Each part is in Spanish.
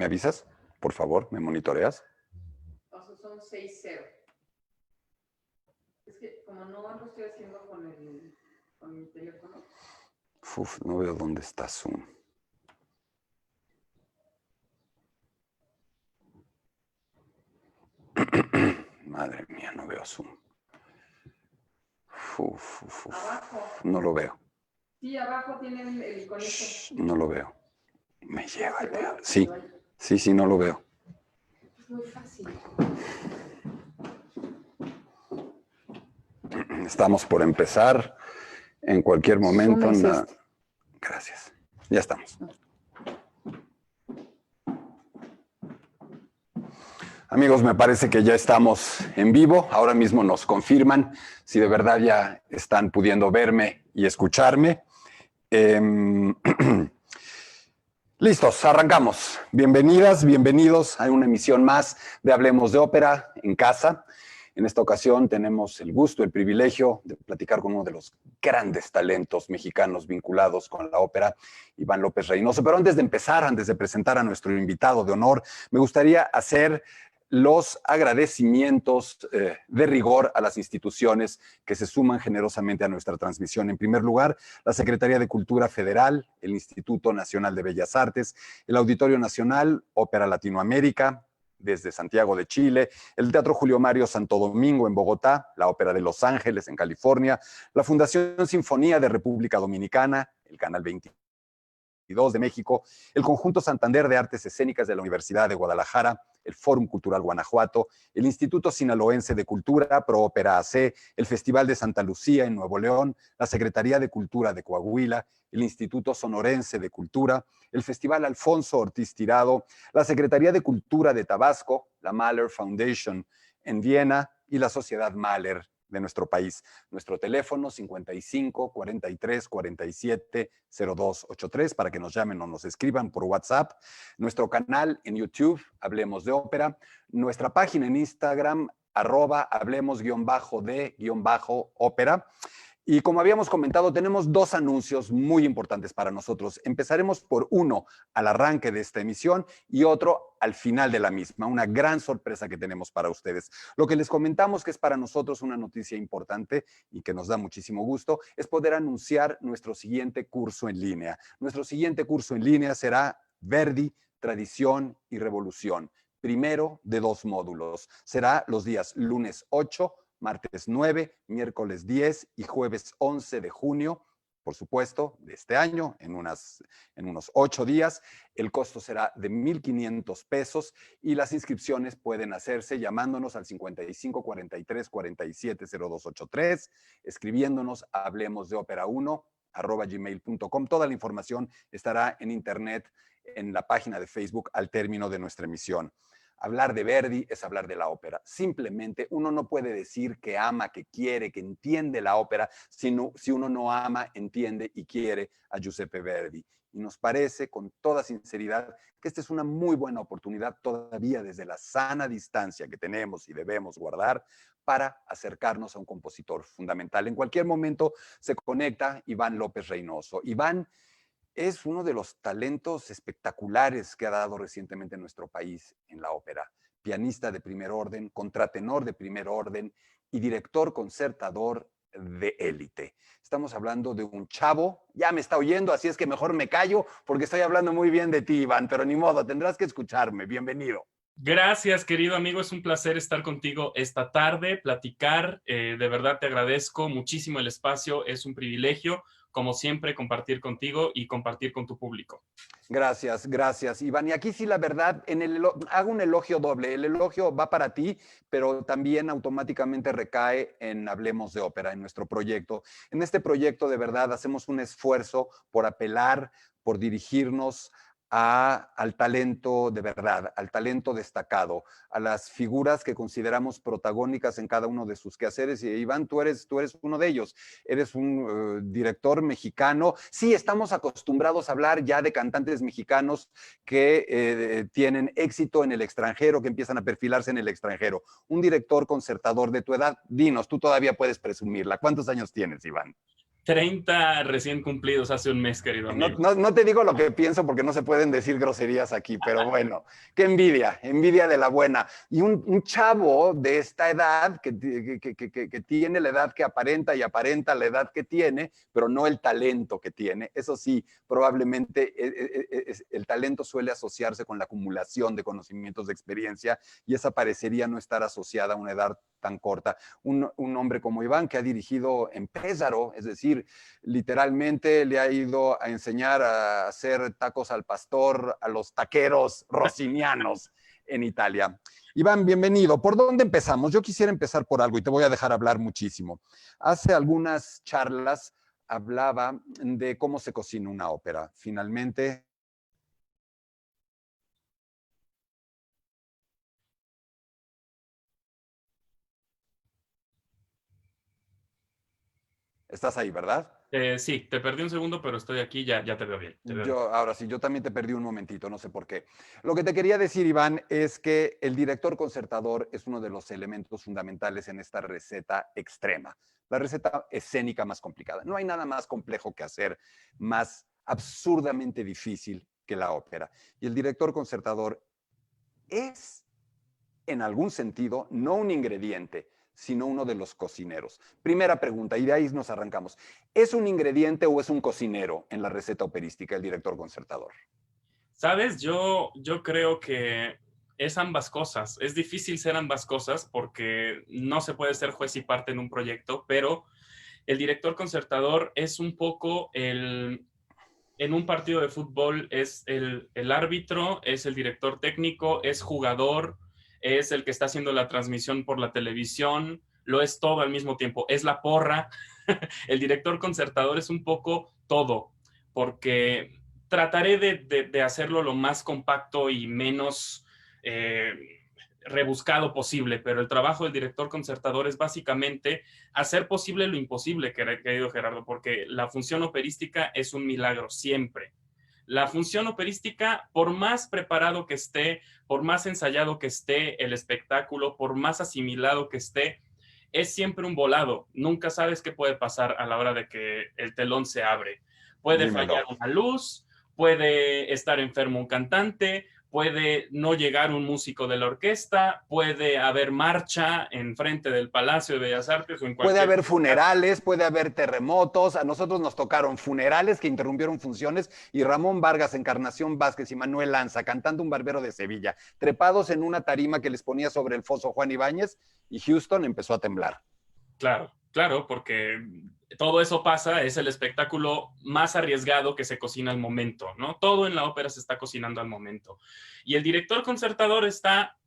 ¿Me avisas? Por favor, ¿me monitoreas? O sea, son 6-0. Es que como no lo estoy haciendo con mi teléfono. Uf, no veo dónde está Zoom. Madre mía, no veo Zoom. Abajo. No lo veo. Sí, abajo tienen el iconito. No lo veo. Me lleva el diablo. Sí, sí, no lo veo. Es muy fácil. Estamos por empezar. En cualquier momento. Gracias. Ya estamos. Amigos, me parece que ya estamos en vivo. Ahora mismo nos confirman si de verdad ya están pudiendo verme y escucharme. Listos, arrancamos. Bienvenidas, bienvenidos a una emisión más de Hablemos de Ópera en casa. En esta ocasión tenemos el gusto, el privilegio de platicar con uno de los grandes talentos mexicanos vinculados con la ópera, Iván López Reynoso. Pero antes de empezar, antes de presentar a nuestro invitado de honor, me gustaría hacer los agradecimientos de rigor a las instituciones que se suman generosamente a nuestra transmisión. En primer lugar, la Secretaría de Cultura Federal, el Instituto Nacional de Bellas Artes, el Auditorio Nacional, Ópera Latinoamérica, desde Santiago de Chile, el Teatro Julio Mario Santo Domingo en Bogotá, la Ópera de Los Ángeles en California, la Fundación Sinfonía de República Dominicana, el Canal 22 de México, el Conjunto Santander de Artes Escénicas de la Universidad de Guadalajara, el Fórum Cultural Guanajuato, el Instituto Sinaloense de Cultura, Pro Ópera AC, el Festival de Santa Lucía en Nuevo León, la Secretaría de Cultura de Coahuila, el Instituto Sonorense de Cultura, el Festival Alfonso Ortiz Tirado, la Secretaría de Cultura de Tabasco, la Mahler Foundation en Viena y la Sociedad Mahler de nuestro país. Nuestro teléfono 55 43 47 0283 para que nos llamen o nos escriban por WhatsApp. Nuestro canal en YouTube, Hablemos de Ópera. Nuestra página en Instagram, @hablemos_de_ópera. Y como habíamos comentado, tenemos dos anuncios muy importantes para nosotros. Empezaremos por uno al arranque de esta emisión y otro al final de la misma. Una gran sorpresa que tenemos para ustedes. Lo que les comentamos que es para nosotros una noticia importante y que nos da muchísimo gusto es poder anunciar nuestro siguiente curso en línea. Nuestro siguiente curso en línea será Verdi, Tradición y Revolución. Primero de 2 módulos. Será los días lunes 8, martes 9, miércoles 10 y jueves 11 de junio, por supuesto, de este año, en unos 8 días. El costo será de 1,500 pesos y las inscripciones pueden hacerse llamándonos al 55 43 47 0283, escribiéndonos a hablemosdeopera1@gmail.com. Toda la información estará en internet, en la página de Facebook al término de nuestra emisión. Hablar de Verdi es hablar de la ópera. Simplemente uno no puede decir que ama, que quiere, que entiende la ópera, si uno no ama, entiende y quiere a Giuseppe Verdi. Y nos parece, con toda sinceridad, que esta es una muy buena oportunidad todavía desde la sana distancia que tenemos y debemos guardar para acercarnos a un compositor fundamental. En cualquier momento se conecta Iván López Reynoso. Iván es uno de los talentos espectaculares que ha dado recientemente nuestro país en la ópera. Pianista de primer orden, contratenor de primer orden y director concertador de élite. Estamos hablando de un chavo, ya me está oyendo, así es que mejor me callo porque estoy hablando muy bien de ti, Iván, pero ni modo, tendrás que escucharme. Bienvenido. Gracias, querido amigo. Es un placer estar contigo esta tarde, platicar. De verdad te agradezco muchísimo el espacio. Es un privilegio, como siempre, compartir contigo y compartir con tu público. Gracias, gracias, Iván. Y aquí sí, la verdad, hago un elogio doble. El elogio va para ti, pero también automáticamente recae en Hablemos de Ópera, en nuestro proyecto. En este proyecto, de verdad, hacemos un esfuerzo por apelar, por dirigirnos al talento de verdad, al talento destacado, a las figuras que consideramos protagónicas en cada uno de sus quehaceres. Y Iván, tú eres uno de ellos. Eres un director mexicano. Sí, estamos acostumbrados a hablar ya de cantantes mexicanos que tienen éxito en el extranjero, que empiezan a perfilarse en el extranjero. Un director concertador de tu edad, dinos, tú todavía puedes presumirla. ¿Cuántos años tienes, Iván? 30 recién cumplidos hace un mes, querido amigo. No te digo lo que pienso porque no se pueden decir groserías aquí, pero bueno, qué envidia, envidia de la buena. Y un chavo de esta edad que tiene la edad que aparenta y aparenta la edad que tiene, pero no el talento que tiene. Eso sí, probablemente el talento suele asociarse con la acumulación de conocimientos de experiencia y esa parecería no estar asociada a una edad tan corta. Un hombre como Iván que ha dirigido en Pézaro, es decir, literalmente le ha ido a enseñar a hacer tacos al pastor a los taqueros rossinianos en Italia. Iván, bienvenido. ¿Por dónde empezamos? Yo quisiera empezar por algo y te voy a dejar hablar muchísimo. Hace algunas charlas hablaba de cómo se cocina una ópera. Finalmente, estás ahí, ¿verdad? Sí, te perdí un segundo, pero estoy aquí, ya te veo bien. Ahora sí, yo también te perdí un momentito, no sé por qué. Lo que te quería decir, Iván, es que el director concertador es uno de los elementos fundamentales en esta receta extrema, la receta escénica más complicada. No hay nada más complejo que hacer, más absurdamente difícil que la ópera. Y el director concertador es, en algún sentido, no un ingrediente, sino uno de los cocineros. Primera pregunta, y de ahí nos arrancamos. ¿Es un ingrediente o es un cocinero en la receta operística el director concertador? Sabes, yo creo que es ambas cosas. Es difícil ser ambas cosas porque no se puede ser juez y parte en un proyecto, pero el director concertador es un poco en un partido de fútbol es el árbitro, es el director técnico, es jugador, es el que está haciendo la transmisión por la televisión, lo es todo al mismo tiempo, es la porra. El director concertador es un poco todo, porque trataré de hacerlo lo más compacto y menos rebuscado posible, pero el trabajo del director concertador es básicamente hacer posible lo imposible, querido Gerardo, porque la función operística es un milagro siempre. La función operística, por más preparado que esté, por más ensayado que esté el espectáculo, por más asimilado que esté, es siempre un volado. Nunca sabes qué puede pasar a la hora de que el telón se abre. Puede Dímelo. fallar una luz, puede estar enfermo un cantante, puede no llegar un músico de la orquesta, puede haber marcha en frente del Palacio de Bellas Artes o en Puede cualquier haber lugar. funerales, puede haber terremotos. A nosotros nos tocaron funerales que interrumpieron funciones y Ramón Vargas, Encarnación Vázquez y Manuel Lanza cantando Un Barbero de Sevilla, trepados en una tarima que les ponía sobre el foso Juan Ibáñez y Houston empezó a temblar. Claro, claro, porque todo eso pasa, es el espectáculo más arriesgado que se cocina al momento, ¿no? Todo en la ópera se está cocinando al momento. Y el director concertador está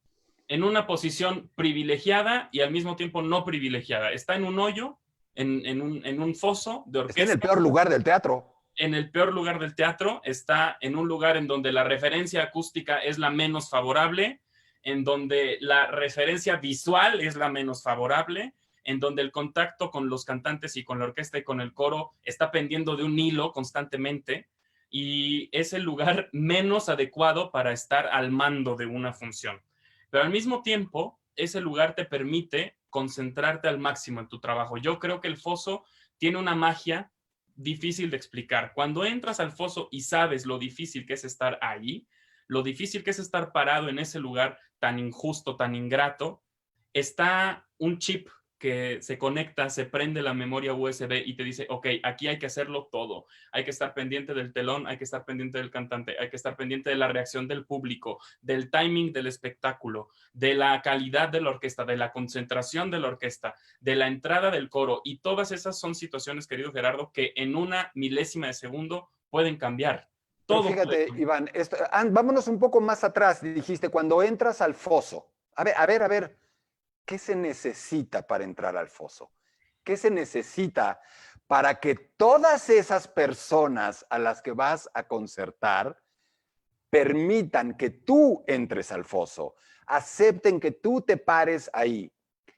en una posición privilegiada y al mismo tiempo no privilegiada. Está en un hoyo, en un foso de Está en el orquesta, peor lugar del teatro. en el peor lugar del teatro, está en un lugar en donde la referencia acústica es la menos favorable, en donde la referencia visual es la menos favorable, en donde el contacto con los cantantes y con la orquesta y con el coro está pendiendo de un hilo constantemente y es el lugar menos adecuado para estar al mando de una función. Pero al mismo tiempo, ese lugar te permite concentrarte al máximo en tu trabajo. Yo creo que el foso tiene una magia difícil de explicar. Cuando entras al foso y sabes lo difícil que es estar ahí, lo difícil que es estar parado en ese lugar tan injusto, tan ingrato, está un chip que se conecta, se prende la memoria USB y te dice, ok, aquí hay que hacerlo todo. Hay que estar pendiente del telón, hay que estar pendiente del cantante, hay que estar pendiente de la reacción del público, del timing del espectáculo, de la calidad de la orquesta, de la concentración de la orquesta, de la entrada del coro. Y todas esas son situaciones, querido Gerardo, que en una milésima de segundo pueden cambiar. Pero Todo puede fíjate, cambiar. Iván, vámonos un poco más atrás. Dijiste, cuando entras al foso, a ver, ¿qué se necesita para entrar al foso? ¿Qué se necesita para que todas esas personas a las que vas a concertar permitan que tú entres al foso, acepten que tú te pares ahí?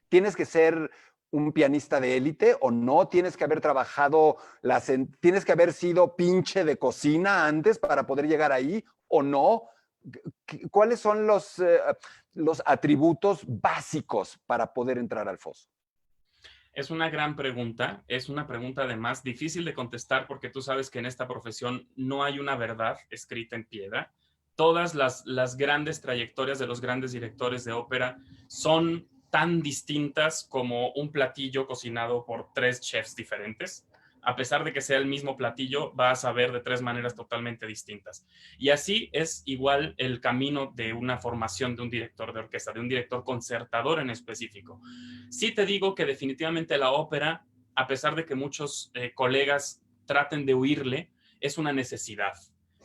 ¿Tienes que ser un pianista de élite o no? ¿Tienes que haber trabajado, tienes que haber sido pinche de cocina antes para poder llegar ahí o no? ¿Cuáles son los atributos básicos para poder entrar al foso? Es una gran pregunta, es una pregunta además difícil de contestar porque tú sabes que en esta profesión no hay una verdad escrita en piedra. Todas las grandes trayectorias de los grandes directores de ópera son tan distintas como un platillo cocinado por 3 chefs diferentes. A pesar de que sea el mismo platillo, vas a ver de 3 maneras totalmente distintas. Y así es igual el camino de una formación de un director de orquesta, de un director concertador en específico. Sí te digo que definitivamente la ópera, a pesar de que muchos colegas traten de huirle, es una necesidad.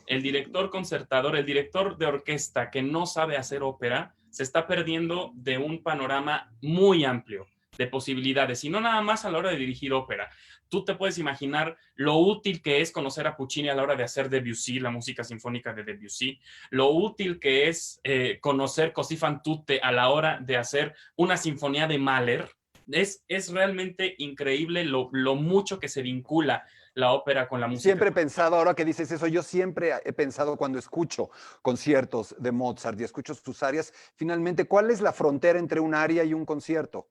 El director concertador, el director de orquesta que no sabe hacer ópera, se está perdiendo de un panorama muy amplio de posibilidades, y no nada más a la hora de dirigir ópera. Tú te puedes imaginar lo útil que es conocer a Puccini a la hora de hacer Debussy, la música sinfónica de Debussy, lo útil que es conocer Così fan tutte a la hora de hacer una sinfonía de Mahler. Es realmente increíble lo mucho que se vincula la ópera con la música. Siempre he pensado, ahora que dices eso, yo siempre he pensado cuando escucho conciertos de Mozart y escucho sus arias, finalmente, ¿cuál es la frontera entre un aria y un concierto?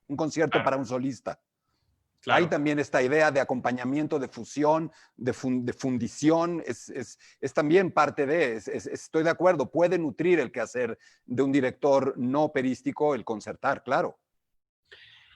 Un concierto para un solista. Claro. Hay también esta idea de acompañamiento, de fusión, de fundición, es también parte de, estoy de acuerdo, puede nutrir el quehacer de un director no operístico el concertar, claro.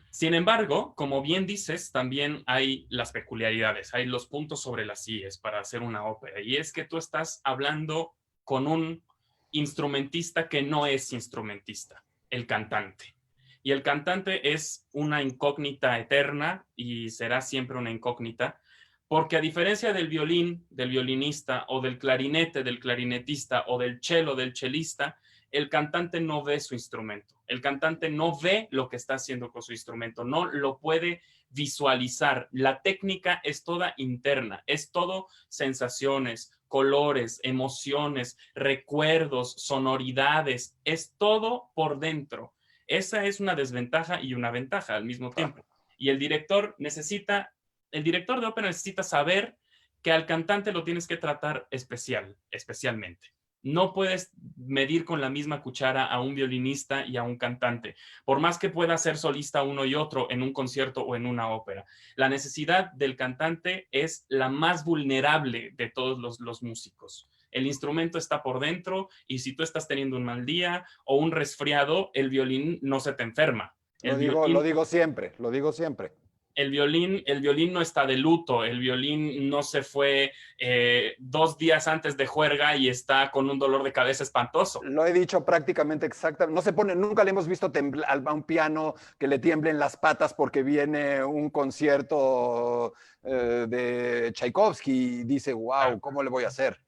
Sin embargo, como bien dices, también hay las peculiaridades, hay los puntos sobre las IES para hacer una ópera, y es que tú estás hablando con un instrumentista que no es instrumentista, el cantante. Y el cantante es una incógnita eterna y será siempre una incógnita, porque a diferencia del violín, del violinista, o del clarinete, del clarinetista, o del cello, del chelista, el cantante no ve su instrumento. El cantante no ve lo que está haciendo con su instrumento, no lo puede visualizar. La técnica es toda interna, es todo sensaciones, colores, emociones, recuerdos, sonoridades, es todo por dentro. Esa es una desventaja y una ventaja al mismo tiempo. Y el director de ópera necesita saber que al cantante lo tienes que tratar especialmente. No puedes medir con la misma cuchara a un violinista y a un cantante, por más que pueda ser solista uno y otro en un concierto o en una ópera. La necesidad del cantante es la más vulnerable de todos los músicos. El instrumento está por dentro, y si tú estás teniendo un mal día o un resfriado, el violín no se te enferma. Lo digo siempre, lo digo siempre. El violín no está de luto, el violín no se fue 2 días antes de juerga y está con un dolor de cabeza espantoso. Lo he dicho prácticamente exactamente. No se pone, nunca le hemos visto a un piano que le tiemblen las patas porque viene un concierto de Tchaikovsky y dice, wow, ¿cómo le voy a hacer?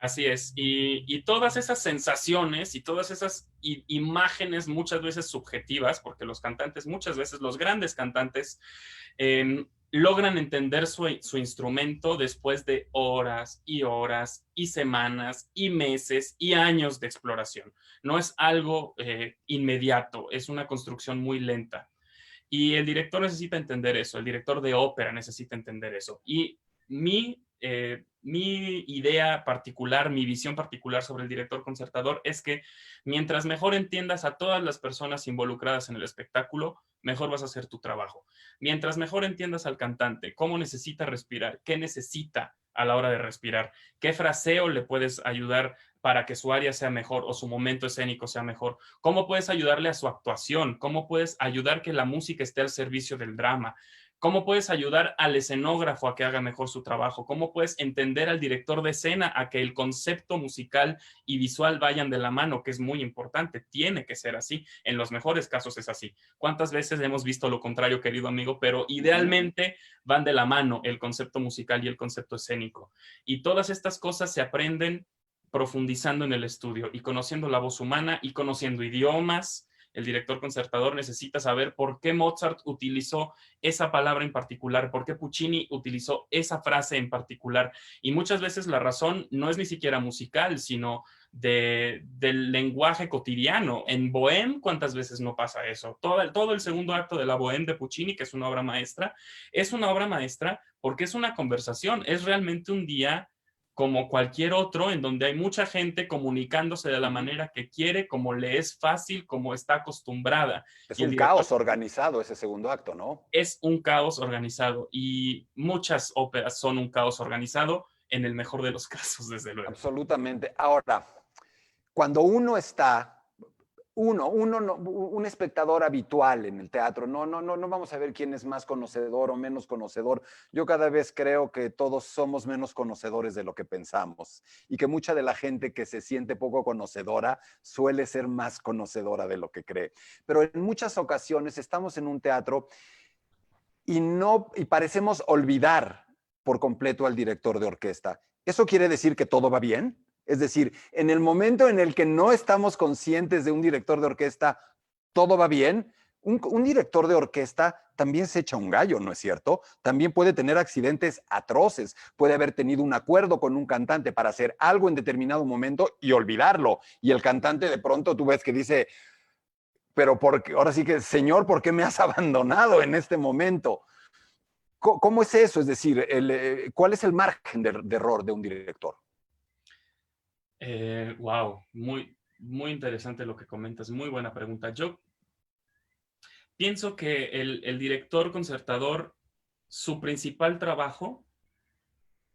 Así es, y todas esas sensaciones y todas esas imágenes muchas veces subjetivas, porque los cantantes, muchas veces los grandes cantantes, logran entender su instrumento después de horas y horas y semanas y meses y años de exploración. No es algo inmediato, es una construcción muy lenta. Y el director necesita entender eso, el director de ópera necesita entender eso. Y mi idea particular, mi visión particular sobre el director concertador es que mientras mejor entiendas a todas las personas involucradas en el espectáculo, mejor vas a hacer tu trabajo. Mientras mejor entiendas al cantante, cómo necesita respirar, qué necesita a la hora de respirar, qué fraseo le puedes ayudar para que su área sea mejor o su momento escénico sea mejor, cómo puedes ayudarle a su actuación, cómo puedes ayudar que la música esté al servicio del drama, cómo puedes ayudar al escenógrafo a que haga mejor su trabajo, cómo puedes entender al director de escena a que el concepto musical y visual vayan de la mano, que es muy importante, tiene que ser así, en los mejores casos es así. ¿Cuántas veces hemos visto lo contrario, querido amigo? Pero idealmente van de la mano el concepto musical y el concepto escénico. Y todas estas cosas se aprenden profundizando en el estudio y conociendo la voz humana y conociendo idiomas. El director concertador necesita saber por qué Mozart utilizó esa palabra en particular, por qué Puccini utilizó esa frase en particular. Y muchas veces la razón no es ni siquiera musical, sino del lenguaje cotidiano. En Bohème, ¿cuántas veces no pasa eso? Todo el segundo acto de la Bohème de Puccini, que es una obra maestra porque es una conversación, es realmente un día como cualquier otro, en donde hay mucha gente comunicándose de la manera que quiere, como le es fácil, como está acostumbrada. Es Y el un director caos organizado ese segundo acto, ¿no? es un caos organizado y muchas óperas son un caos organizado en el mejor de los casos, desde luego. Absolutamente. Ahora, cuando uno está, un espectador habitual en el teatro, no vamos a ver quién es más conocedor o menos conocedor. Yo cada vez creo que todos somos menos conocedores de lo que pensamos y que mucha de la gente que se siente poco conocedora suele ser más conocedora de lo que cree. Pero en muchas ocasiones estamos en un teatro y parecemos olvidar por completo al director de orquesta. ¿Eso quiere decir que todo va bien? Es decir, en el momento en el que no estamos conscientes de un director de orquesta, ¿todo va bien? Un director de orquesta también se echa un gallo, ¿no es cierto? También puede tener accidentes atroces, puede haber tenido un acuerdo con un cantante para hacer algo en determinado momento y olvidarlo. Y el cantante de pronto tú ves que dice, pero ahora sí que, Señor, ¿por qué me has abandonado en este momento? ¿Cómo es eso? Es decir, ¿cuál es el margen de error de un director? Wow, muy interesante lo que comentas, muy buena pregunta. Yo pienso que el director concertador, su principal trabajo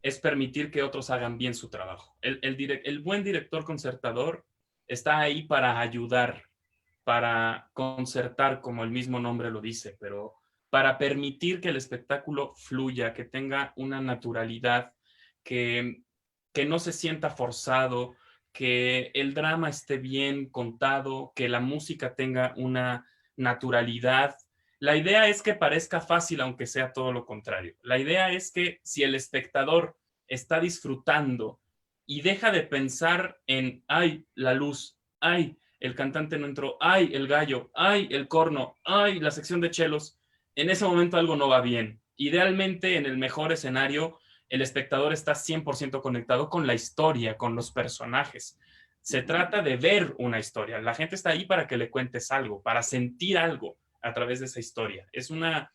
es permitir que otros hagan bien su trabajo. El buen director concertador está ahí para ayudar, para concertar, como el mismo nombre lo dice, pero para permitir que el espectáculo fluya, que tenga una naturalidad, que, que no se sienta forzado, que el drama esté bien contado, que la música tenga una naturalidad. La idea es que parezca fácil, aunque sea todo lo contrario. La idea es que si el espectador está disfrutando y deja de pensar en, ay, la luz, ay, el cantante no entró, ay, el gallo, ay, el corno, ay, la sección de chelos, en ese momento algo no va bien. Idealmente, en el mejor escenario, el espectador está 100% conectado con la historia, con los personajes. Se trata de ver una historia. La gente está ahí para que le cuentes algo, para sentir algo a través de esa historia. Es una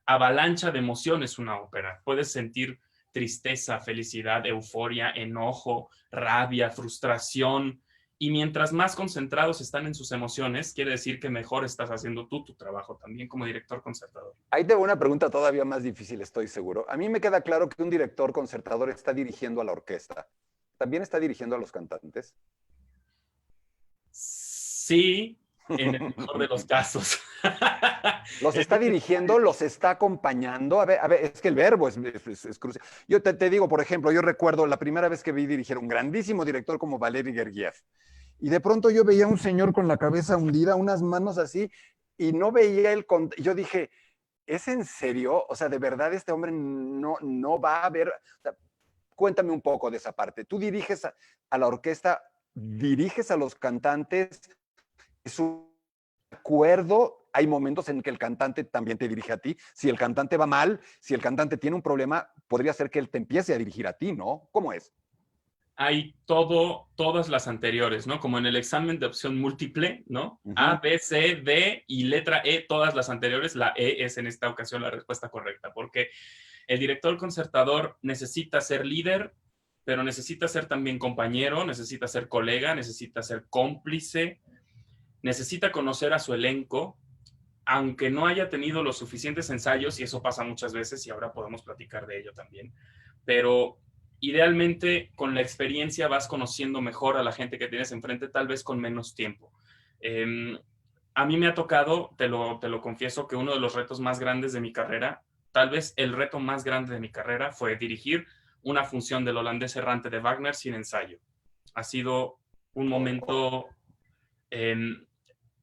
avalancha de emociones una ópera. Puedes sentir tristeza, felicidad, euforia, enojo, rabia, frustración. Y mientras más concentrados están en sus emociones, quiere decir que mejor estás haciendo tú tu trabajo también como director concertador. Ahí tengo una pregunta todavía más difícil, estoy seguro. A mí me queda claro que un director concertador está dirigiendo a la orquesta. ¿También está dirigiendo a los cantantes? Sí, en el mejor de los casos. Los está dirigiendo, los está acompañando. A ver, es que el verbo es crucial. Yo te digo, por ejemplo, yo recuerdo la primera vez que vi dirigir a un grandísimo director como Valery Gergiev. Y de pronto yo veía a un señor con la cabeza hundida, unas manos así, y no veía el... Yo dije, ¿es en serio? O sea, ¿de verdad este hombre no va a ver? O sea, cuéntame un poco de esa parte. Tú diriges a la orquesta, diriges a los cantantes, es un acuerdo. Hay momentos en que el cantante también te dirige a ti. Si el cantante va mal, si el cantante tiene un problema, podría ser que él te empiece a dirigir a ti, ¿no? ¿Cómo es? Hay todas las anteriores, ¿no? Como en el examen de opción múltiple, ¿no? A, B, C, D y letra E, todas las anteriores. La E es en esta ocasión la respuesta correcta, porque el director concertador necesita ser líder, pero necesita ser también compañero, necesita ser colega, necesita ser cómplice, necesita conocer a su elenco, aunque no haya tenido los suficientes ensayos, y eso pasa muchas veces, y ahora podemos platicar de ello también, pero idealmente con la experiencia vas conociendo mejor a la gente que tienes enfrente, tal vez con menos tiempo. A mí me ha tocado, te lo confieso, que uno de los retos más grandes de mi carrera, tal vez el reto más grande de mi carrera, fue dirigir una función del Holandés Errante de Wagner sin ensayo. Ha sido un momento...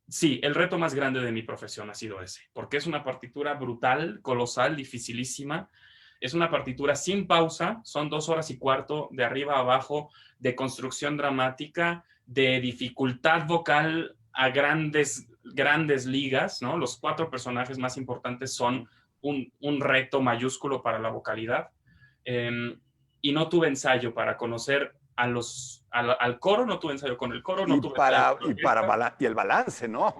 sí, el reto más grande de mi profesión ha sido ese, porque es una partitura brutal, colosal, dificilísima. Es una partitura sin pausa, son 2 horas y cuarto de arriba a abajo, de construcción dramática, de dificultad vocal a grandes ligas, ¿no? Los 4 personajes más importantes son un reto mayúsculo para la vocalidad. Y no tuve ensayo para conocer al coro, no tuve ensayo con el coro, no tuve ensayo con y el balance, ¿no?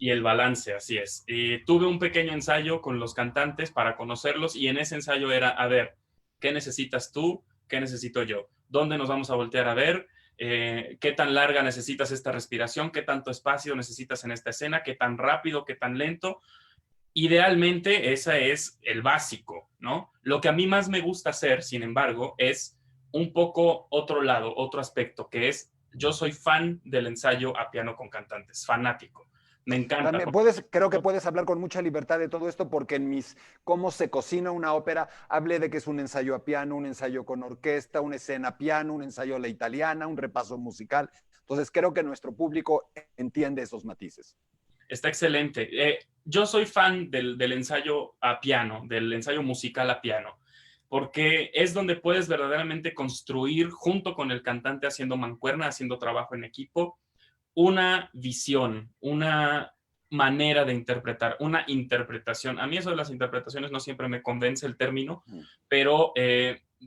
y el balance, así es. Tuve un pequeño ensayo con los cantantes para conocerlos y en ese ensayo era, a ver, ¿qué necesitas tú? ¿Qué necesito yo? ¿Dónde nos vamos a voltear a ver? ¿Qué tan larga necesitas esta respiración? ¿Qué tanto espacio necesitas en esta escena? ¿Qué tan rápido? ¿Qué tan lento? Idealmente, ese es el básico, ¿no? Lo que a mí más me gusta hacer, sin embargo, es un poco otro lado, otro aspecto, que es, yo soy fan del ensayo a piano con cantantes, fanático. Me encanta. También creo que puedes hablar con mucha libertad de todo esto porque en mis cómo se cocina una ópera hablé de que es un ensayo a piano, un ensayo con orquesta, una escena a piano, un ensayo a la italiana, un repaso musical. Entonces creo que nuestro público entiende esos matices. Está excelente. Yo soy fan del ensayo a piano, del ensayo musical a piano, porque es donde puedes verdaderamente construir junto con el cantante haciendo mancuerna, haciendo trabajo en equipo, una visión, una manera de interpretar, una interpretación. A mí eso de las interpretaciones no siempre me convence el término, pero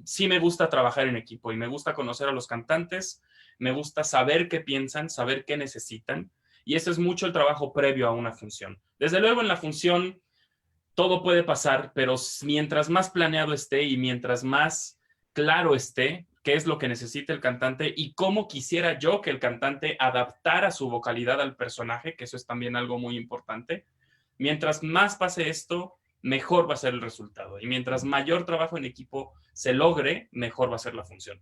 sí me gusta trabajar en equipo y me gusta conocer a los cantantes, me gusta saber qué piensan, saber qué necesitan, y eso es mucho el trabajo previo a una función. Desde luego en la función todo puede pasar, pero mientras más planeado esté y mientras más claro esté qué es lo que necesita el cantante y cómo quisiera yo que el cantante adaptara su vocalidad al personaje, que eso es también algo muy importante. Mientras más pase esto, mejor va a ser el resultado. Y mientras mayor trabajo en equipo se logre, mejor va a ser la función.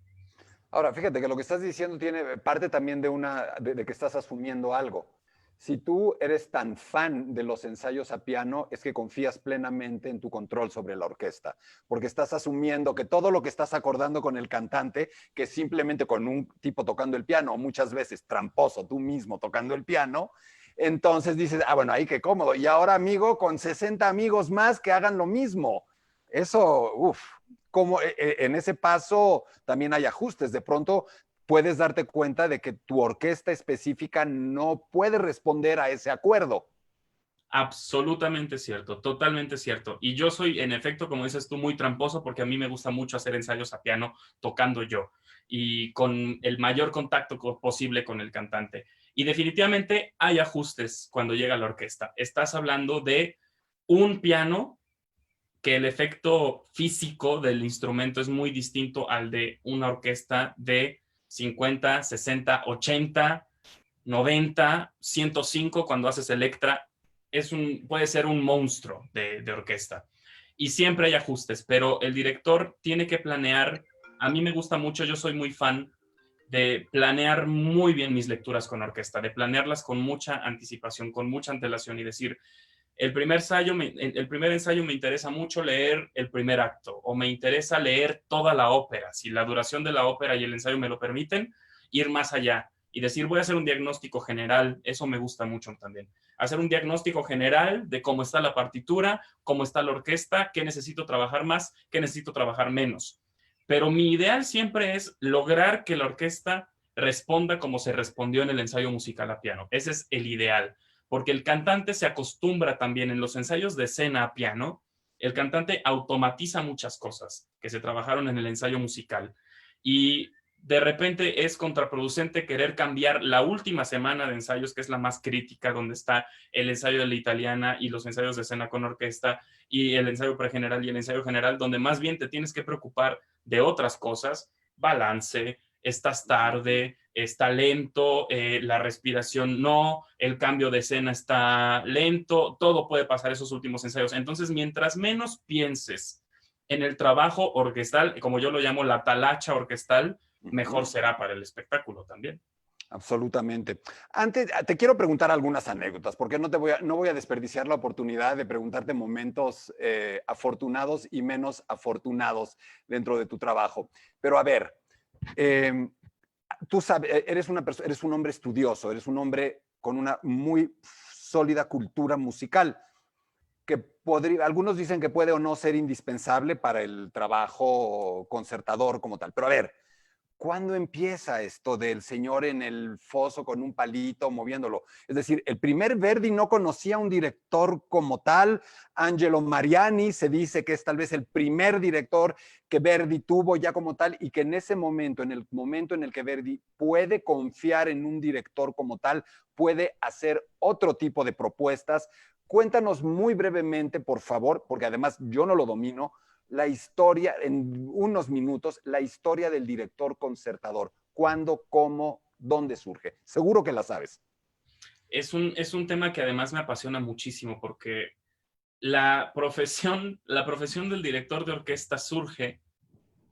Ahora, fíjate que lo que estás diciendo tiene parte también de que estás asumiendo algo. Si tú eres tan fan de los ensayos a piano, es que confías plenamente en tu control sobre la orquesta, porque estás asumiendo que todo lo que estás acordando con el cantante, que simplemente con un tipo tocando el piano, o muchas veces tramposo tú mismo tocando el piano, entonces dices, ah, bueno, ahí qué cómodo. Y ahora, amigo, con 60 amigos más que hagan lo mismo. Eso, uff, como en ese paso también hay ajustes. De pronto puedes darte cuenta de que tu orquesta específica no puede responder a ese acuerdo. Absolutamente cierto, totalmente cierto. Y yo soy, en efecto, como dices tú, muy tramposo porque a mí me gusta mucho hacer ensayos a piano tocando yo y con el mayor contacto posible con el cantante. Y definitivamente hay ajustes cuando llega la orquesta. Estás hablando de un piano que el efecto físico del instrumento es muy distinto al de una orquesta de 50, 60, 80, 90, 105 cuando haces Electra. Puede ser un monstruo de orquesta. Y siempre hay ajustes, pero el director tiene que planear. A mí me gusta mucho, yo soy muy fan de planear muy bien mis lecturas con orquesta, de planearlas con mucha anticipación, con mucha antelación y decir, el primer ensayo me interesa mucho leer el primer acto o me interesa leer toda la ópera, si la duración de la ópera y el ensayo me lo permiten, ir más allá y decir, voy a hacer un diagnóstico general, eso me gusta mucho también. Hacer un diagnóstico general de cómo está la partitura, cómo está la orquesta, qué necesito trabajar más, qué necesito trabajar menos. Pero mi ideal siempre es lograr que la orquesta responda como se respondió en el ensayo musical a piano. Ese es el ideal, porque el cantante se acostumbra también en los ensayos de escena a piano, el cantante automatiza muchas cosas que se trabajaron en el ensayo musical y de repente es contraproducente querer cambiar la última semana de ensayos, que es la más crítica, donde está el ensayo de la italiana y los ensayos de escena con orquesta y el ensayo pregeneral y el ensayo general, donde más bien te tienes que preocupar de otras cosas, balance, estás tarde, está lento, la respiración no, el cambio de escena está lento, todo puede pasar esos últimos ensayos. Entonces, mientras menos pienses en el trabajo orquestal, como yo lo llamo la talacha orquestal, mejor será para el espectáculo también. Absolutamente. Antes, te quiero preguntar algunas anécdotas, porque no voy a desperdiciar la oportunidad de preguntarte momentos afortunados y menos afortunados dentro de tu trabajo. Pero a ver, tú sabes, eres un hombre estudioso, eres un hombre con una muy sólida cultura musical, que algunos dicen que puede o no ser indispensable para el trabajo concertador como tal. Pero a ver, ¿cuándo empieza esto del señor en el foso con un palito moviéndolo? Es decir, el primer Verdi no conocía un director como tal. Angelo Mariani se dice que es tal vez el primer director que Verdi tuvo ya como tal y que en ese momento, en el momento en el que Verdi puede confiar en un director como tal, puede hacer otro tipo de propuestas. Cuéntanos muy brevemente, por favor, porque además yo no lo domino, la historia, en unos minutos, la historia del director concertador. ¿Cuándo, cómo, dónde surge? Seguro que la sabes. Es un tema que además me apasiona muchísimo porque la profesión del director de orquesta surge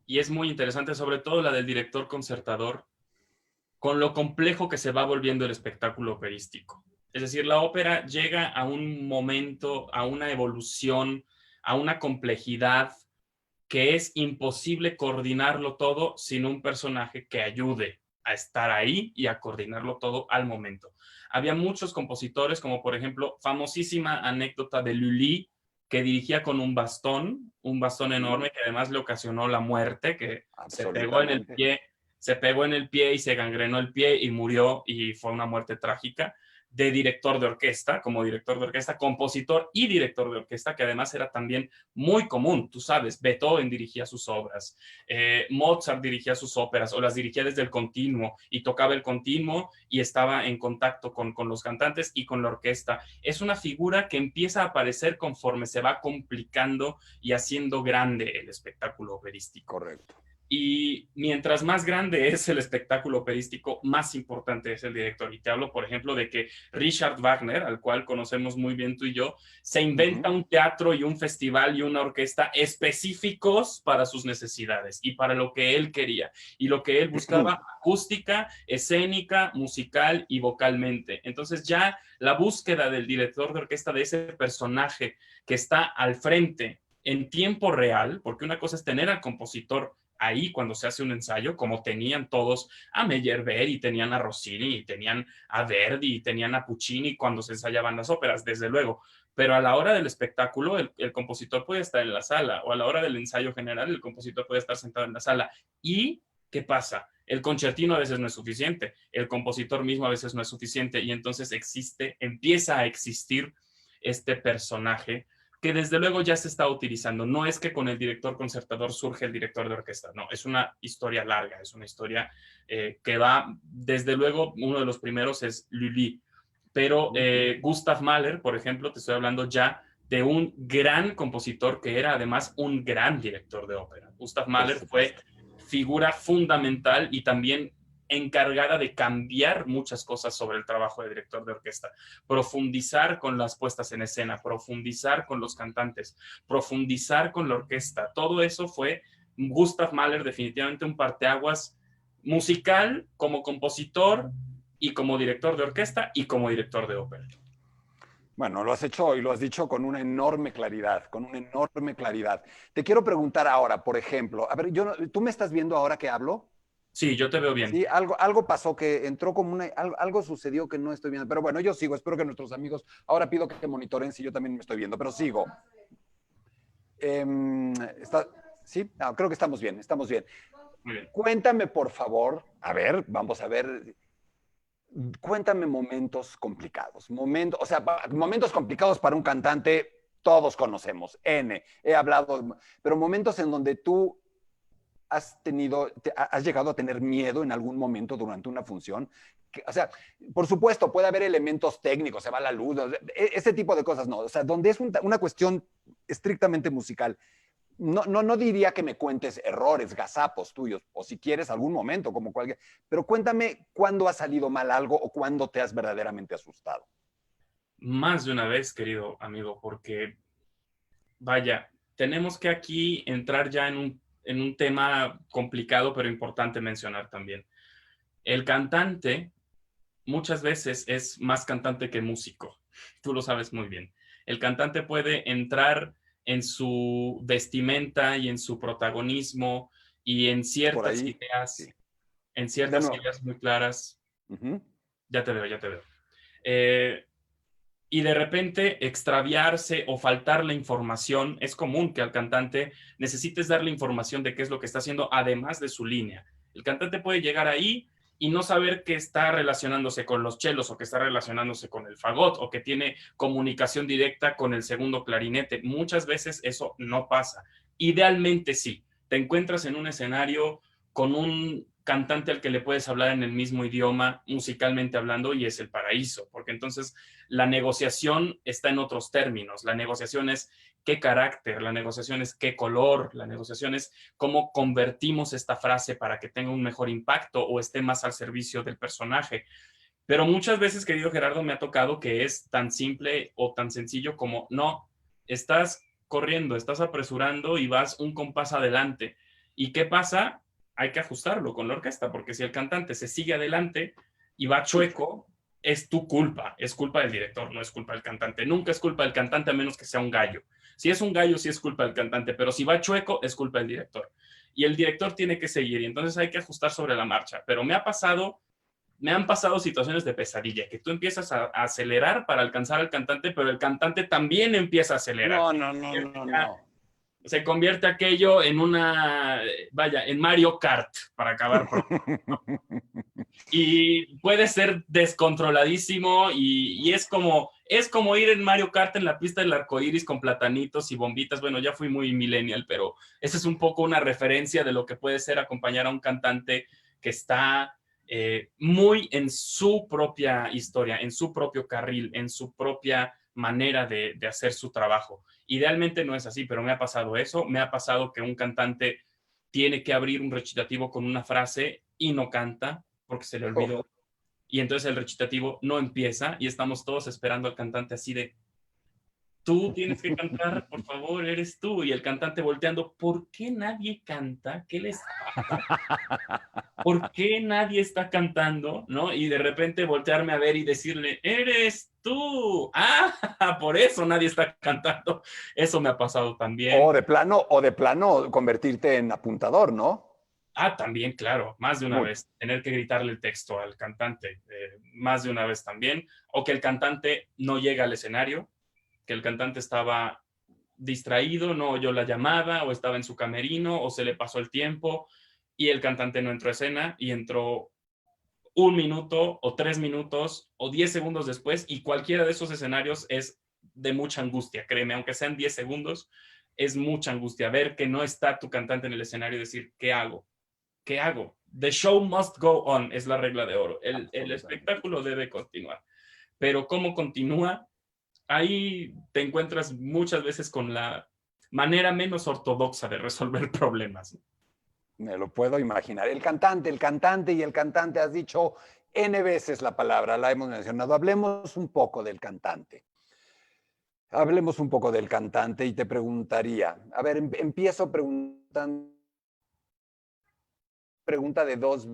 y es muy interesante, sobre todo la del director concertador, con lo complejo que se va volviendo el espectáculo operístico. Es decir, la ópera llega a un momento, a una evolución, a una complejidad que es imposible coordinarlo todo sin un personaje que ayude a estar ahí y a coordinarlo todo al momento. Había muchos compositores, como por ejemplo, famosísima anécdota de Lully, que dirigía con un bastón enorme que además le ocasionó la muerte, que Absolutamente. se pegó en el pie y se gangrenó el pie y murió y fue una muerte trágica, de director de orquesta, como director de orquesta, compositor y director de orquesta, que además era también muy común. Tú sabes, Beethoven dirigía sus obras, Mozart dirigía sus óperas o las dirigía desde el continuo y tocaba el continuo y estaba en contacto con los cantantes y con la orquesta. Es una figura que empieza a aparecer conforme se va complicando y haciendo grande el espectáculo operístico. Correcto. Y mientras más grande es el espectáculo operístico, más importante es el director. Y te hablo, por ejemplo, de que Richard Wagner, al cual conocemos muy bien tú y yo, se inventa un teatro y un festival y una orquesta específicos para sus necesidades y para lo que él quería. Y lo que él buscaba, acústica, escénica, musical y vocalmente. Entonces ya la búsqueda del director de orquesta, de ese personaje que está al frente en tiempo real, porque una cosa es tener al compositor ahí cuando se hace un ensayo, como tenían todos a Meyerbeer y tenían a Rossini y tenían a Verdi y tenían a Puccini cuando se ensayaban las óperas, desde luego. Pero a la hora del espectáculo, el compositor puede estar en la sala, o a la hora del ensayo general, el compositor puede estar sentado en la sala. ¿Y qué pasa? El concertino a veces no es suficiente, el compositor mismo a veces no es suficiente, y entonces empieza a existir este personaje que desde luego ya se está utilizando. No es que con el director concertador surge el director de orquesta, no, es una historia larga, es una historia que va, desde luego, uno de los primeros es Lully, pero Gustav Mahler, por ejemplo, te estoy hablando ya de un gran compositor que era además un gran director de ópera. Gustav Mahler fue figura fundamental y también encargada de cambiar muchas cosas sobre el trabajo de director de orquesta, profundizar con las puestas en escena, profundizar con los cantantes, profundizar con la orquesta. Todo eso fue Gustav Mahler, definitivamente un parteaguas musical como compositor y como director de orquesta y como director de ópera. Bueno, lo has hecho y lo has dicho con una enorme claridad, con una enorme claridad. Te quiero preguntar ahora, por ejemplo, a ver, ¿tú me estás viendo ahora que hablo? Sí, yo te veo bien. Sí, algo pasó que entró como algo sucedió que no estoy viendo. Pero bueno, yo sigo. Espero que nuestros amigos ahora pido que monitoren si yo también me estoy viendo, pero sigo. Sí, no, creo que estamos bien, estamos bien. Muy bien. Cuéntame, por favor, a ver, vamos a ver. Cuéntame momentos complicados. O sea, momentos complicados para un cantante, todos conocemos. He hablado, pero momentos en donde tú has llegado a tener miedo en algún momento durante una función. O sea, por supuesto, puede haber elementos técnicos, se va la luz, ese tipo de cosas no. O sea, donde es una cuestión estrictamente musical. No diría que me cuentes errores, gazapos tuyos, o si quieres algún momento, como cualquier. Pero cuéntame cuándo ha salido mal algo o cuándo te has verdaderamente asustado. Más de una vez, querido amigo, porque vaya, tenemos que aquí entrar ya en un tema complicado, pero importante mencionar también. El cantante muchas veces es más cantante que músico. Tú lo sabes muy bien. El cantante puede entrar en su vestimenta y en su protagonismo y en Por ciertas ahí, ideas, sí. en ciertas ideas muy claras. Ya te veo, ya te veo. Y de repente extraviarse o faltar la información. Es común que al cantante necesites darle información de qué es lo que está haciendo, además de su línea. El cantante puede llegar ahí y no saber que está relacionándose con los chelos o que está relacionándose con el fagot o que tiene comunicación directa con el segundo clarinete. Muchas veces eso no pasa. Idealmente sí. Te encuentras en un escenario con un cantante al que le puedes hablar en el mismo idioma, musicalmente hablando, y es el paraíso, porque entonces la negociación está en otros términos. La negociación es qué carácter, la negociación es qué color, la negociación es cómo convertimos esta frase para que tenga un mejor impacto o esté más al servicio del personaje. Pero muchas veces, querido Gerardo, me ha tocado que es tan simple o tan sencillo como, no, estás corriendo, estás apresurando y vas un compás adelante. ¿Y qué pasa? Hay que ajustarlo con la orquesta, porque si el cantante se sigue adelante y va chueco, es tu culpa, es culpa del director, no es culpa del cantante. Nunca es culpa del cantante a menos que sea un gallo. Si es un gallo, sí es culpa del cantante, pero si va chueco, es culpa del director. Y el director tiene que seguir, y entonces hay que ajustar sobre la marcha. Pero me han pasado situaciones de pesadilla, que tú empiezas a acelerar para alcanzar al cantante, pero el cantante también empieza a acelerar. No, no, no, no, no. Se convierte aquello en en Mario Kart, para acabar pronto. Y puede ser descontroladísimo y es como ir en Mario Kart en la pista del arco iris con platanitos y bombitas. Bueno, ya fui muy millennial, pero esa es un poco una referencia de lo que puede ser acompañar a un cantante que está muy en su propia historia, en su propio carril, en su propia manera de hacer su trabajo. Idealmente no es así, pero me ha pasado eso. Me ha pasado que un cantante tiene que abrir un recitativo con una frase y no canta porque se le olvidó. Y entonces el recitativo no empieza y estamos todos esperando al cantante así de, tú tienes que cantar, por favor, eres tú. Y el cantante volteando, ¿por qué nadie canta? ¿Qué les pasa? ¿Por qué nadie está cantando? ¿No? Y de repente voltearme a ver y decirle, eres tú. Ah, por eso nadie está cantando. Eso me ha pasado también. O de plano convertirte en apuntador, ¿no? Ah, también, claro, más de una Muy. vez, tener que gritarle el texto al cantante, más de una vez también, o que el cantante no llega al escenario, que el cantante estaba distraído, no oyó la llamada, o estaba en su camerino, o se le pasó el tiempo, y el cantante no entró a escena, y entró 1 minuto, o 3 minutos, o 10 segundos después, y cualquiera de esos escenarios es de mucha angustia, créeme, aunque sean 10 segundos, es mucha angustia ver que no está tu cantante en el escenario y decir, ¿qué hago? ¿Qué hago? The show must go on, es la regla de oro. El espectáculo debe continuar. Pero ¿cómo continúa? Ahí te encuentras muchas veces con la manera menos ortodoxa de resolver problemas. Me lo puedo imaginar. El cantante y el cantante, has dicho N veces la palabra, la hemos mencionado. Hablemos un poco del cantante. Hablemos un poco del cantante y te preguntaría, a ver, empiezo preguntando, pregunta de dos,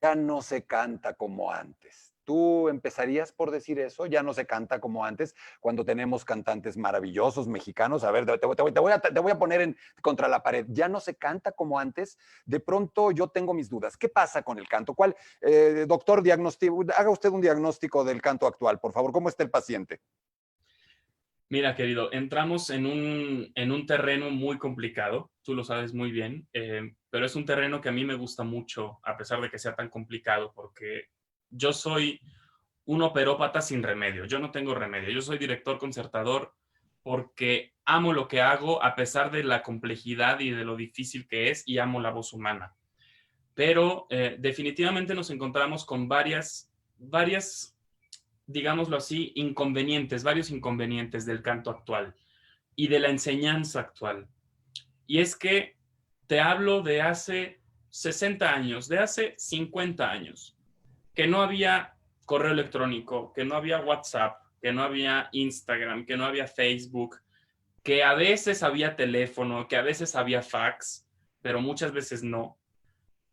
ya no se canta como antes. ¿Tú empezarías por decir eso? Ya no se canta como antes, cuando tenemos cantantes maravillosos mexicanos. A ver, te voy a poner contra la pared. Ya no se canta como antes. De pronto yo tengo mis dudas. ¿Qué pasa con el canto? Doctor, haga usted un diagnóstico del canto actual, por favor. ¿Cómo está el paciente? Mira, querido, entramos en un terreno muy complicado, tú lo sabes muy bien, pero es un terreno que a mí me gusta mucho, a pesar de que sea tan complicado, porque yo soy un operópata sin remedio, yo no tengo remedio, yo soy director concertador porque amo lo que hago a pesar de la complejidad y de lo difícil que es y amo la voz humana. Pero definitivamente nos encontramos con varias, digámoslo así, varios inconvenientes del canto actual y de la enseñanza actual. Y es que te hablo de hace 60 años, de hace 50 años, que no había correo electrónico, que no había WhatsApp, que no había Instagram, que no había Facebook, que a veces había teléfono, que a veces había fax, pero muchas veces no.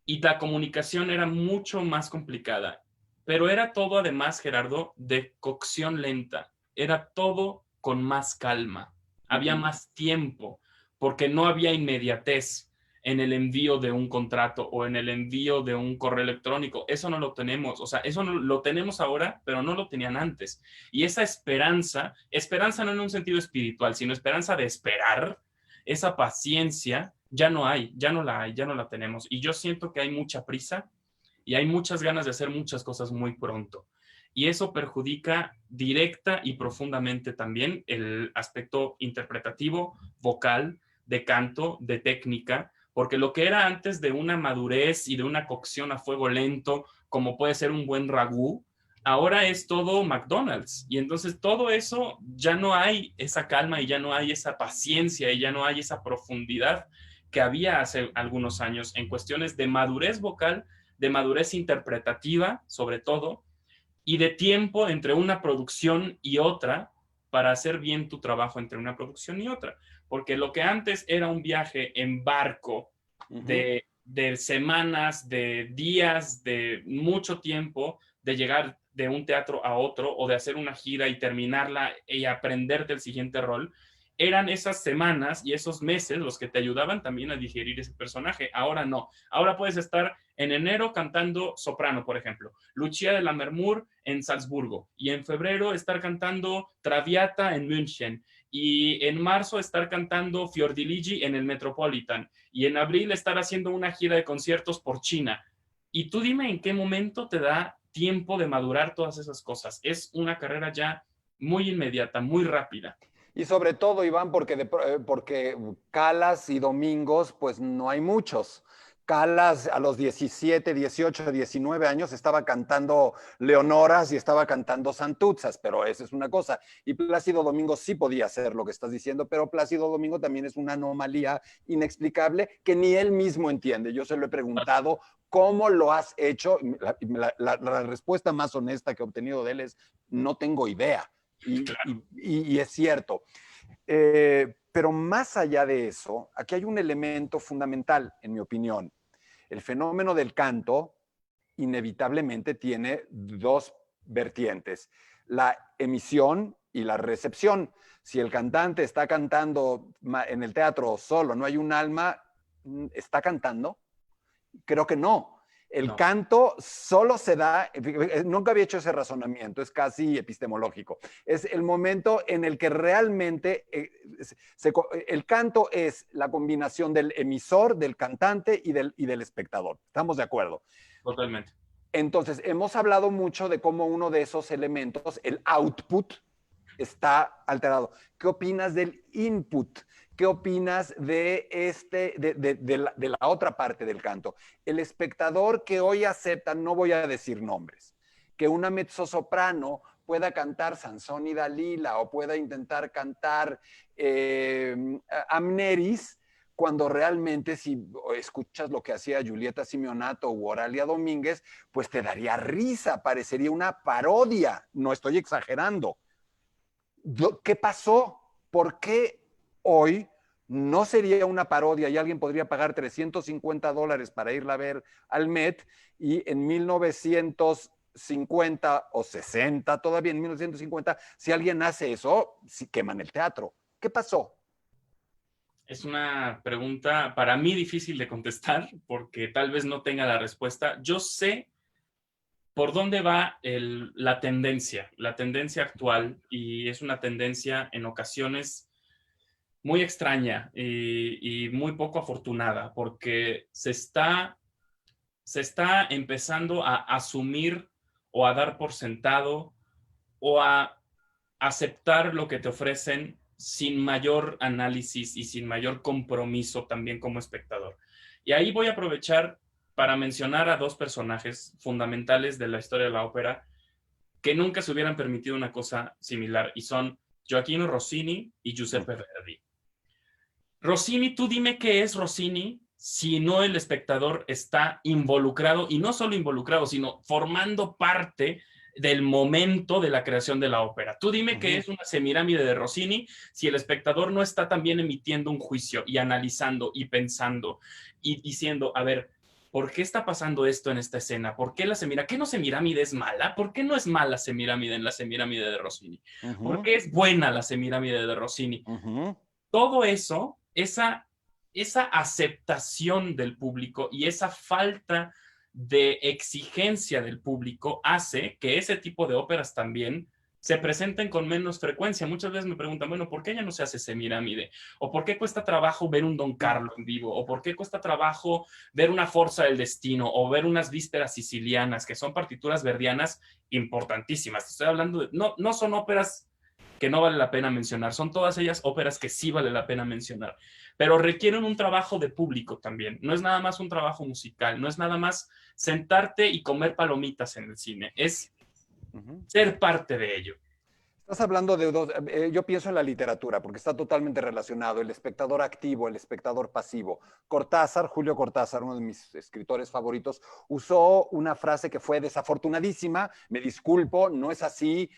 Y la comunicación era mucho más complicada. Pero era todo, además, Gerardo, de cocción lenta. Era todo con más calma. Había más tiempo, porque no había inmediatez en el envío de un contrato o en el envío de un correo electrónico. Eso no lo tenemos. O sea, eso no, lo tenemos ahora, pero no lo tenían antes. Y esa esperanza no en un sentido espiritual, sino esperanza de esperar, esa paciencia, ya no hay, ya no la hay, ya no la tenemos. Y yo siento que hay mucha prisa y hay muchas ganas de hacer muchas cosas muy pronto. Y eso perjudica directa y profundamente también el aspecto interpretativo, vocal, de canto, de técnica, porque lo que era antes de una madurez y de una cocción a fuego lento, como puede ser un buen ragú, ahora es todo McDonald's. Y entonces todo eso ya no hay esa calma y ya no hay esa paciencia y ya no hay esa profundidad que había hace algunos años en cuestiones de madurez vocal, de madurez interpretativa, sobre todo, y de tiempo entre una producción y otra para hacer bien tu trabajo entre una producción y otra. Porque lo que antes era un viaje en barco de semanas, de días, de mucho tiempo, de llegar de un teatro a otro o de hacer una gira y terminarla y aprenderte el siguiente rol, eran esas semanas y esos meses los que te ayudaban también a digerir ese personaje. Ahora no. Ahora puedes estar en enero cantando soprano, por ejemplo, Lucia de Lammermoor en Salzburgo, y en febrero estar cantando Traviata en München, y en marzo estar cantando Fiordiligi en el Metropolitan, y en abril estar haciendo una gira de conciertos por China. Y tú dime en qué momento te da tiempo de madurar todas esas cosas. Es una carrera ya muy inmediata, muy rápida. Y sobre todo, Iván, porque Calas y domingos, pues no hay muchos. Calas a los 17, 18, 19 años estaba cantando Leonoras y estaba cantando Santuzas, pero esa es una cosa. Y Plácido Domingo sí podía hacer lo que estás diciendo, pero Plácido Domingo también es una anomalía inexplicable que ni él mismo entiende. Yo se lo he preguntado, ¿cómo lo has hecho? La respuesta más honesta que he obtenido de él es, no tengo idea. Y es cierto. Pero más allá de eso, aquí hay un elemento fundamental, en mi opinión. El fenómeno del canto inevitablemente tiene dos vertientes, la emisión y la recepción. Si el cantante está cantando en el teatro solo, no hay un alma, ¿está cantando? Creo que no. El canto solo se da, nunca había hecho ese razonamiento, es casi epistemológico. Es el momento en el que realmente el canto es la combinación del emisor, del cantante y del espectador. ¿Estamos de acuerdo? Totalmente. Entonces, hemos hablado mucho de cómo uno de esos elementos, el output, está alterado. ¿Qué opinas del input? ¿Qué opinas de la otra parte del canto? El espectador que hoy acepta, no voy a decir nombres, que una mezzosoprano pueda cantar Sansón y Dalila o pueda intentar cantar Amneris, cuando realmente si escuchas lo que hacía Julieta Simeonato u Oralia Domínguez, pues te daría risa, parecería una parodia, no estoy exagerando. ¿Qué pasó? ¿Por qué hoy no sería una parodia y alguien podría pagar $350 para irla a ver al Met y en 1950 o 60, todavía en 1950, si alguien hace eso, si queman el teatro? ¿Qué pasó? Es una pregunta para mí difícil de contestar porque tal vez no tenga la respuesta. Yo sé por dónde va la tendencia actual, y es una tendencia en ocasiones muy extraña y muy poco afortunada, porque se está empezando a asumir o a dar por sentado o a aceptar lo que te ofrecen sin mayor análisis y sin mayor compromiso también como espectador. Y ahí voy a aprovechar para mencionar a dos personajes fundamentales de la historia de la ópera que nunca se hubieran permitido una cosa similar, y son Gioachino Rossini y Giuseppe Verdi. Rossini, tú dime qué es Rossini si no el espectador está involucrado, y no solo involucrado, sino formando parte del momento de la creación de la ópera. Tú dime qué es una Semiramide de Rossini si el espectador no está también emitiendo un juicio y analizando y pensando y diciendo, a ver, ¿por qué está pasando esto en esta escena? ¿Por qué la Semiramide? ¿Qué no Semiramide es mala? ¿Por qué no es mala Semiramide en la Semiramide de Rossini? ¿Por qué es buena la Semiramide de Rossini? Todo eso, esa aceptación del público y esa falta de exigencia del público hace que ese tipo de óperas también se presenten con menos frecuencia. Muchas veces me preguntan, bueno, ¿por qué ya no se hace Semiramide? ¿O por qué cuesta trabajo ver un Don Carlo en vivo? ¿O por qué cuesta trabajo ver una Forza del Destino? ¿O ver unas Vísperas Sicilianas, que son partituras verdianas importantísimas? Estoy hablando de, no son óperas que no vale la pena mencionar. Son todas ellas óperas que sí vale la pena mencionar, pero requieren un trabajo de público también. No es nada más un trabajo musical, no es nada más sentarte y comer palomitas en el cine, es ser parte de ello. Estás hablando de dos, yo pienso en la literatura, porque está totalmente relacionado, el espectador activo, el espectador pasivo. Cortázar, Julio Cortázar, uno de mis escritores favoritos, usó una frase que fue desafortunadísima, me disculpo, no es así,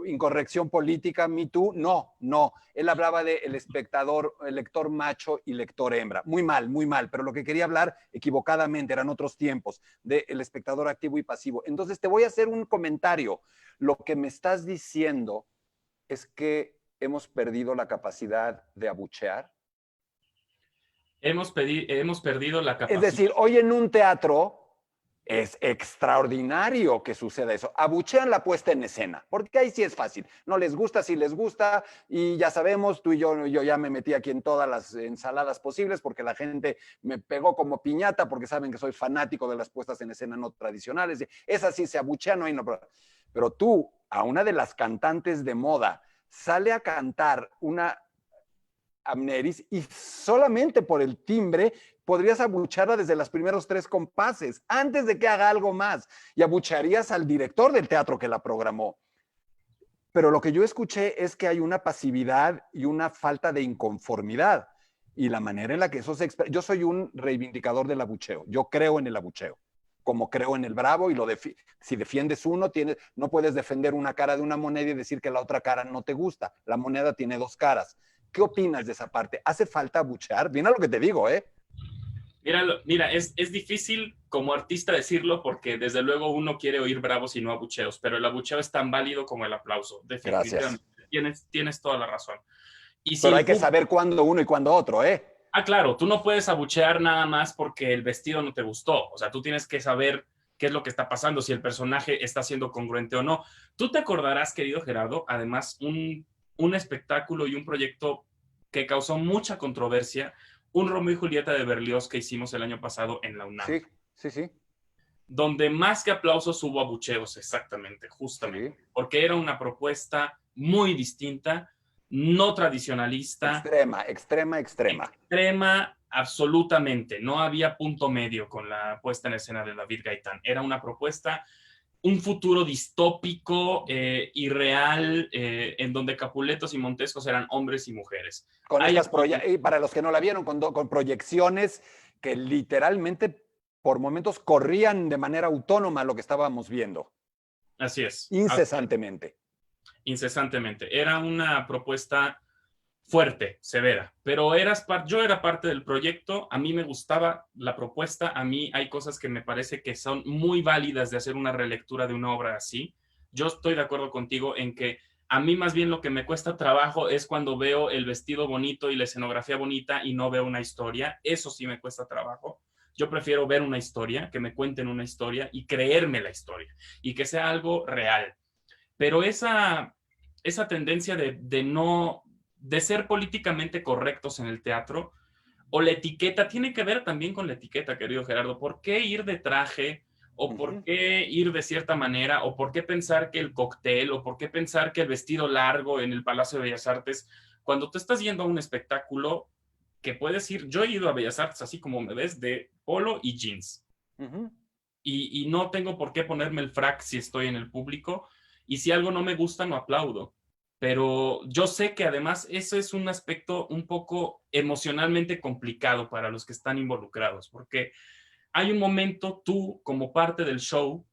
incorrección política, me too, no. Él hablaba de el espectador, el lector macho y lector hembra. Muy mal, pero lo que quería hablar equivocadamente, eran otros tiempos, de el espectador activo y pasivo. Entonces te voy a hacer un comentario. Lo que me estás diciendo es que hemos perdido la capacidad de abuchear. Hemos perdido la Es capacidad. decir, hoy en un teatro es extraordinario que suceda eso. Abuchean la puesta en escena, porque ahí sí es fácil. No les gusta, sí les gusta, y ya sabemos, tú y yo ya me metí aquí en todas las ensaladas posibles, porque la gente me pegó como piñata, porque saben que soy fanático de las puestas en escena no tradicionales. Esas sí se abuchean, no hay no. Pero tú, a una de las cantantes de moda, sale a cantar una Amneris y solamente por el timbre podrías abucharla desde los primeros 3 compases, antes de que haga algo más, y abucharías al director del teatro que la programó. Pero lo que yo escuché es que hay una pasividad y una falta de inconformidad, y la manera en la que eso se expresa. Yo soy un reivindicador del abucheo, yo creo en el abucheo, como creo en el bravo, y si defiendes uno, no puedes defender una cara de una moneda y decir que la otra cara no te gusta. La moneda tiene 2 caras. ¿Qué opinas de esa parte? ¿Hace falta abuchear? Mira lo que te digo, ¿eh? Mira, es difícil como artista decirlo porque desde luego uno quiere oír bravos y no abucheos, pero el abucheo es tan válido como el aplauso. Definitivamente. Tienes toda la razón. Y si pero hay que saber cuándo uno y cuándo otro, ¿eh? Ah, claro, tú no puedes abuchear nada más porque el vestido no te gustó. O sea, tú tienes que saber qué es lo que está pasando, si el personaje está siendo congruente o no. Tú te acordarás, querido Gerardo, además, un espectáculo y un proyecto que causó mucha controversia, un Romeo y Julieta de Berlioz que hicimos el año pasado en la UNAM. Sí. Donde más que aplausos hubo abucheos, exactamente, justamente. Sí. Porque era una propuesta muy distinta, no tradicionalista. Extrema, absolutamente. No había punto medio con la puesta en escena de David Gaitán. Era una propuesta, un futuro distópico, irreal, en donde Capuletos y Montescos eran hombres y mujeres. Para los que no la vieron, con proyecciones que literalmente por momentos corrían de manera autónoma lo que estábamos viendo. Así es. Incesantemente. Era una propuesta fuerte, severa, pero yo era parte del proyecto, a mí me gustaba la propuesta, a mí hay cosas que me parece que son muy válidas de hacer una relectura de una obra así. Yo estoy de acuerdo contigo en que a mí más bien lo que me cuesta trabajo es cuando veo el vestido bonito y la escenografía bonita y no veo una historia. Eso sí me cuesta trabajo. Yo prefiero ver una historia, que me cuenten una historia y creerme la historia y que sea algo real. Pero esa tendencia de ser políticamente correctos en el teatro, o la etiqueta, tiene que ver también con la etiqueta, querido Gerardo. ¿Por qué ir de traje? ¿O por qué ir de cierta manera? ¿O por qué pensar que el cóctel? ¿O por qué pensar que el vestido largo en el Palacio de Bellas Artes? Cuando tú estás yendo a un espectáculo que puedes ir, yo he ido a Bellas Artes, así como me ves, de polo y jeans. Y no tengo por qué ponerme el frac si estoy en el público. Y si algo no me gusta, no aplaudo. Pero yo sé que además eso es un aspecto un poco emocionalmente complicado para los que están involucrados, porque hay un momento tú como parte del show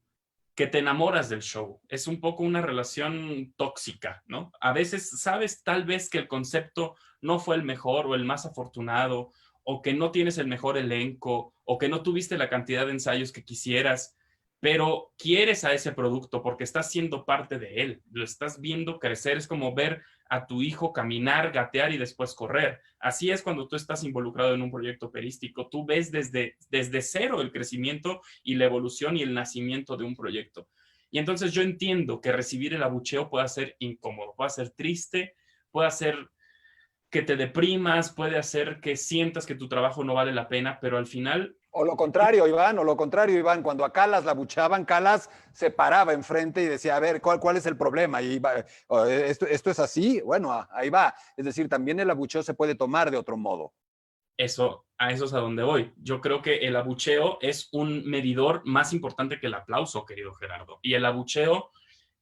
que te enamoras del show. Es un poco una relación tóxica, ¿no? A veces sabes tal vez que el concepto no fue el mejor o el más afortunado, o que no tienes el mejor elenco, o que no tuviste la cantidad de ensayos que quisieras, pero quieres a ese producto porque estás siendo parte de él, lo estás viendo crecer, es como ver a tu hijo caminar, gatear y después correr. Así es cuando tú estás involucrado en un proyecto operístico, tú ves desde cero el crecimiento y la evolución y el nacimiento de un proyecto. Y entonces yo entiendo que recibir el abucheo puede ser incómodo, puede ser triste, puede hacer que te deprimas, puede hacer que sientas que tu trabajo no vale la pena, pero al final O lo contrario, Iván, cuando a Calas la buchaban, Calas se paraba enfrente y decía, a ver, ¿cuál es el problema? Y esto es así, bueno, ahí va. Es decir, también el abucheo se puede tomar de otro modo. A eso es a donde voy. Yo creo que el abucheo es un medidor más importante que el aplauso, querido Gerardo. Y el abucheo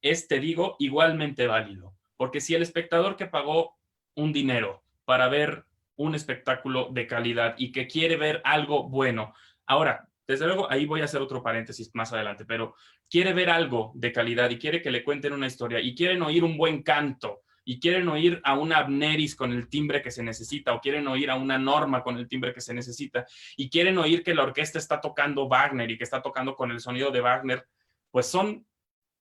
es, te digo, igualmente válido. Porque si el espectador que pagó un dinero para ver un espectáculo de calidad y que quiere ver algo bueno, ahora, desde luego, ahí voy a hacer otro paréntesis más adelante, pero quiere ver algo de calidad y quiere que le cuenten una historia y quieren oír un buen canto y quieren oír a una Abneris con el timbre que se necesita, o quieren oír a una Norma con el timbre que se necesita, y quieren oír que la orquesta está tocando Wagner y que está tocando con el sonido de Wagner, pues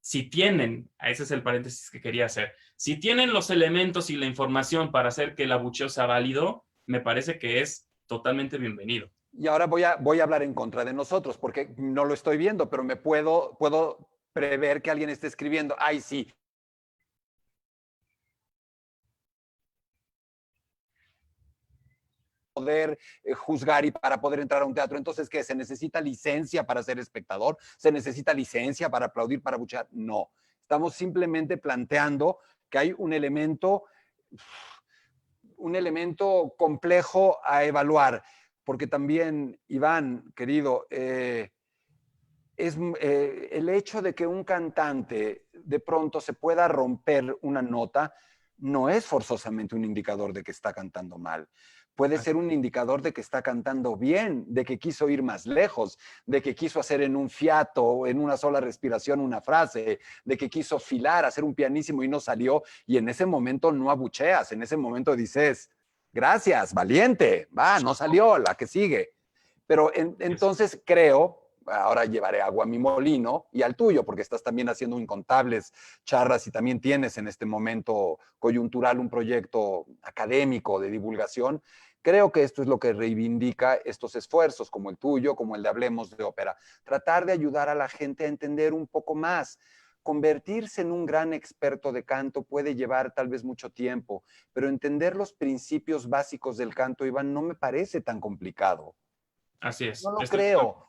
si tienen, ese es el paréntesis que quería hacer, si tienen los elementos y la información para hacer que el abucheo sea válido, me parece que es totalmente bienvenido. Y ahora voy a hablar en contra de nosotros, porque no lo estoy viendo, pero puedo prever que alguien esté escribiendo, ay, sí, poder juzgar y para poder entrar a un teatro. Entonces, ¿qué? ¿Se necesita licencia para ser espectador? ¿Se necesita licencia para aplaudir, para buchar? No. Estamos simplemente planteando que hay un elemento complejo a evaluar, porque también, Iván, querido, el hecho de que un cantante de pronto se pueda romper una nota no es forzosamente un indicador de que está cantando mal. Puede ser un indicador de que está cantando bien, de que quiso ir más lejos, de que quiso hacer en un fiato, en una sola respiración una frase, de que quiso filar, hacer un pianísimo y no salió, y en ese momento no abucheas, en ese momento dices, gracias, valiente, va, no salió, la que sigue. Pero entonces creo, ahora llevaré agua a mi molino y al tuyo, porque estás también haciendo incontables charlas y también tienes en este momento coyuntural un proyecto académico de divulgación. Creo que esto es lo que reivindica estos esfuerzos, como el tuyo, como el de Hablemos de Ópera. Tratar de ayudar a la gente a entender un poco más. Convertirse en un gran experto de canto puede llevar tal vez mucho tiempo, pero entender los principios básicos del canto, Iván, no me parece tan complicado. Así es. No lo creo.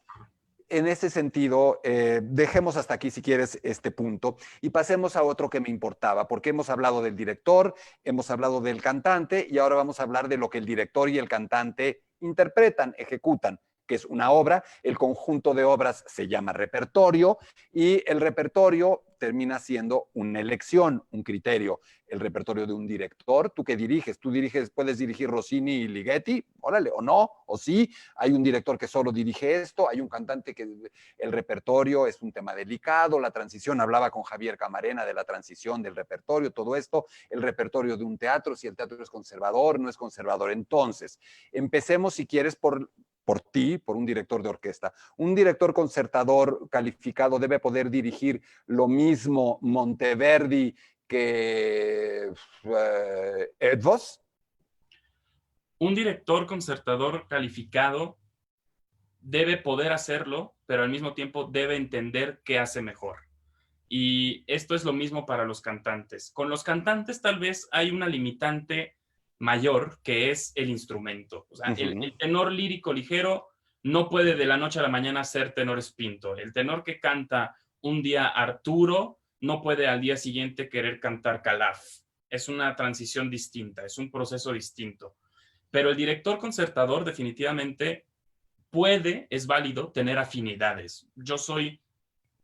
En ese sentido, dejemos hasta aquí, si quieres, este punto y pasemos a otro que me importaba, porque hemos hablado del director, hemos hablado del cantante y ahora vamos a hablar de lo que el director y el cantante interpretan, ejecutan, que es una obra. El conjunto de obras se llama repertorio y el repertorio termina siendo una elección, un criterio. El repertorio de un director, ¿tú qué diriges? ¿Tú diriges, puedes dirigir Rossini y Ligeti? Órale, o no, o sí. Hay un director que solo dirige esto, hay un cantante que el repertorio es un tema delicado, la transición, hablaba con Javier Camarena de la transición del repertorio, todo esto, el repertorio de un teatro, si el teatro es conservador, no es conservador. Entonces, empecemos, si quieres, por ti, por un director de orquesta. Un director concertador calificado debe poder dirigir lo mismo Monteverdi que Edvos. Un director concertador calificado debe poder hacerlo, pero al mismo tiempo debe entender qué hace mejor. Y esto es lo mismo para los cantantes. Con los cantantes tal vez hay una limitante mayor, que es el instrumento. O sea, el tenor lírico ligero no puede de la noche a la mañana ser tenor espinto. El tenor que canta un día Arturo no puede al día siguiente querer cantar Calaf. Es una transición distinta, es un proceso distinto. Pero el director concertador definitivamente es válido tener afinidades. Yo soy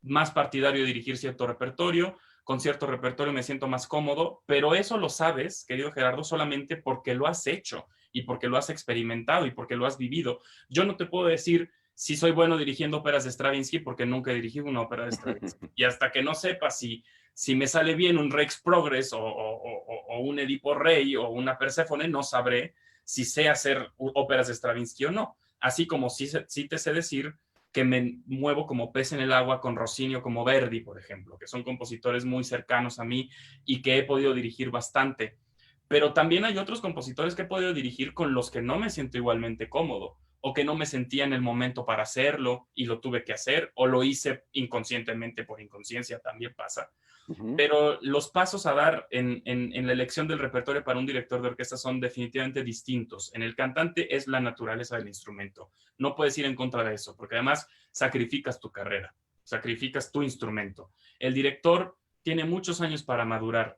más partidario de dirigir cierto repertorio, con cierto repertorio me siento más cómodo, pero eso lo sabes, querido Gerardo, solamente porque lo has hecho y porque lo has experimentado y porque lo has vivido. Yo no te puedo decir si soy bueno dirigiendo óperas de Stravinsky porque nunca he dirigido una ópera de Stravinsky. Y hasta que no sepa si me sale bien un Rex Progress o un Edipo Rey o una Perséfone, no sabré si sé hacer óperas de Stravinsky o no. Así como sí te sé decir que me muevo como pez en el agua con Rossini o como Verdi, por ejemplo, que son compositores muy cercanos a mí y que he podido dirigir bastante. Pero también hay otros compositores que he podido dirigir con los que no me siento igualmente cómodo. o que no me sentía en el momento para hacerlo y lo tuve que hacer, o lo hice inconscientemente por inconsciencia, también pasa. Pero los pasos a dar en la elección del repertorio para un director de orquesta son definitivamente distintos. En el cantante es la naturaleza del instrumento. No puedes ir en contra de eso, porque además sacrificas tu carrera, sacrificas tu instrumento. El director tiene muchos años para madurar.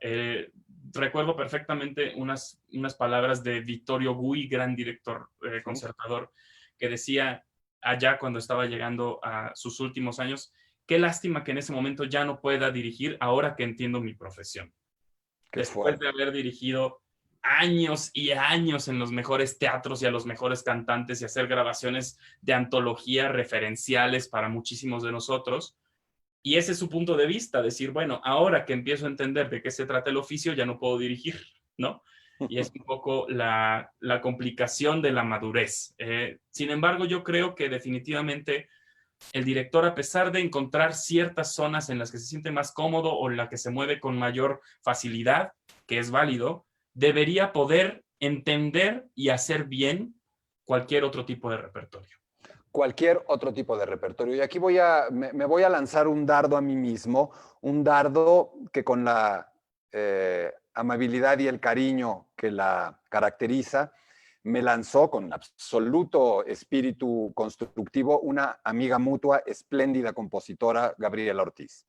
Recuerdo perfectamente unas palabras de Vittorio Gui, gran director concertador, que decía allá cuando estaba llegando a sus últimos años: qué lástima que en ese momento ya no pueda dirigir ahora que entiendo mi profesión. Después de haber dirigido años y años en los mejores teatros y a los mejores cantantes y hacer grabaciones de antología referenciales para muchísimos de nosotros. Y ese es su punto de vista, decir, bueno, ahora que empiezo a entender de qué se trata el oficio, ya no puedo dirigir, ¿no? Y es un poco la complicación de la madurez. Sin embargo, yo creo que definitivamente el director, a pesar de encontrar ciertas zonas en las que se siente más cómodo o en las que se mueve con mayor facilidad, que es válido, debería poder entender y hacer bien cualquier otro tipo de repertorio. Cualquier otro tipo de repertorio. Y aquí me voy a lanzar un dardo a mí mismo, un dardo que con la amabilidad y el cariño que la caracteriza, me lanzó con absoluto espíritu constructivo una amiga mutua, espléndida compositora, Gabriela Ortiz,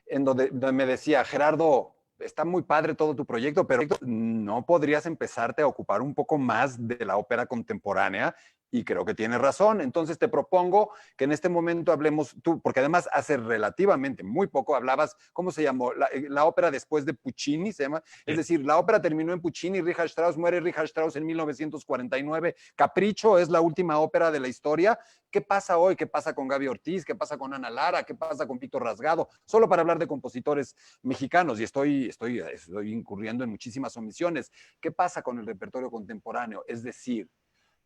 en donde me decía: Gerardo, está muy padre todo tu proyecto, pero ¿no podrías empezarte a ocupar un poco más de la ópera contemporánea? Y creo que tienes razón. Entonces te propongo que en este momento hablemos tú, porque además hace relativamente muy poco hablabas, ¿cómo se llamó? La ópera después de Puccini, se llama. Sí. Es decir, la ópera terminó en Puccini, Richard Strauss muere en 1949. Capricho es la última ópera de la historia. ¿Qué pasa hoy? ¿Qué pasa con Gaby Ortiz? ¿Qué pasa con Ana Lara? ¿Qué pasa con Víctor Rasgado? Solo para hablar de compositores mexicanos, y estoy incurriendo en muchísimas omisiones. ¿Qué pasa con el repertorio contemporáneo? Es decir,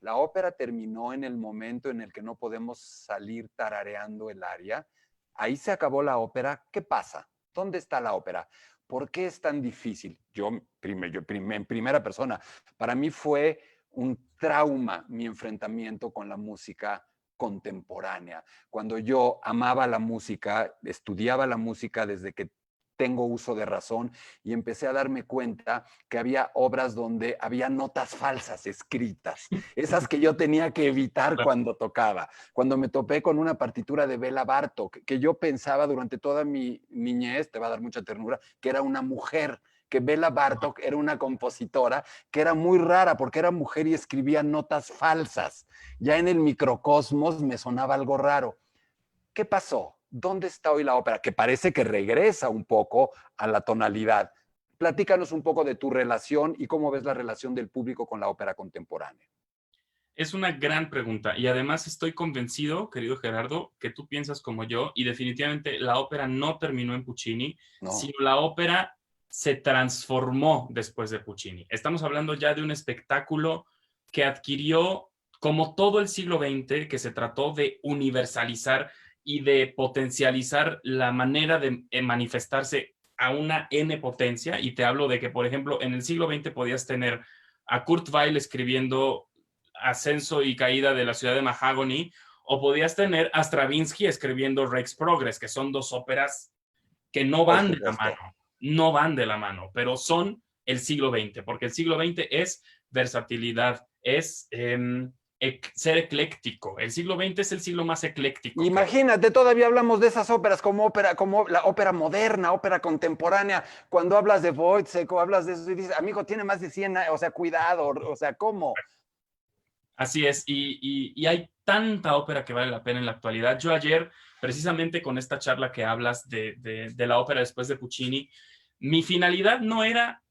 la ópera terminó en el momento en el que no podemos salir tarareando el aria. Ahí se acabó la ópera. ¿Qué pasa? ¿Dónde está la ópera? ¿Por qué es tan difícil? Yo en primera persona, para mí fue un trauma mi enfrentamiento con la música contemporánea. Cuando yo amaba la música, estudiaba la música desde que tengo uso de razón, y empecé a darme cuenta que había obras donde había notas falsas escritas, esas que yo tenía que evitar cuando tocaba. Cuando me topé con una partitura de Béla Bartók, que yo pensaba durante toda mi niñez, te va a dar mucha ternura, que era una mujer, que Béla Bartók era una compositora que era muy rara porque era mujer y escribía notas falsas. Ya en el microcosmos me sonaba algo raro. ¿Qué pasó? ¿Dónde está hoy la ópera? Que parece que regresa un poco a la tonalidad. Platícanos un poco de tu relación y cómo ves la relación del público con la ópera contemporánea. Es una gran pregunta y además estoy convencido, querido Gerardo, que tú piensas como yo, y definitivamente la ópera no terminó en Puccini, sino la ópera se transformó después de Puccini. Estamos hablando ya de un espectáculo que adquirió, como todo el siglo XX, que se trató de universalizar y de potencializar la manera de manifestarse a una N potencia. Y te hablo de que, por ejemplo, en el siglo XX podías tener a Kurt Weill escribiendo Ascenso y Caída de la Ciudad de Mahagony, o podías tener a Stravinsky escribiendo Rex Progress, que son dos óperas que no van de la mano, no van de la mano, pero son el siglo XX, porque el siglo XX es versatilidad, es ser ecléctico. El siglo XX es el siglo más ecléctico. Imagínate, todavía hablamos de esas óperas como la ópera moderna, ópera contemporánea. Cuando hablas de Wojciech o hablas de eso y dices, amigo, tiene más de 100 años, o sea, cuidado, o sea, ¿cómo? Así es, y hay tanta ópera que vale la pena en la actualidad. Yo ayer, precisamente con esta charla que hablas de la ópera después de Puccini, mi finalidad no era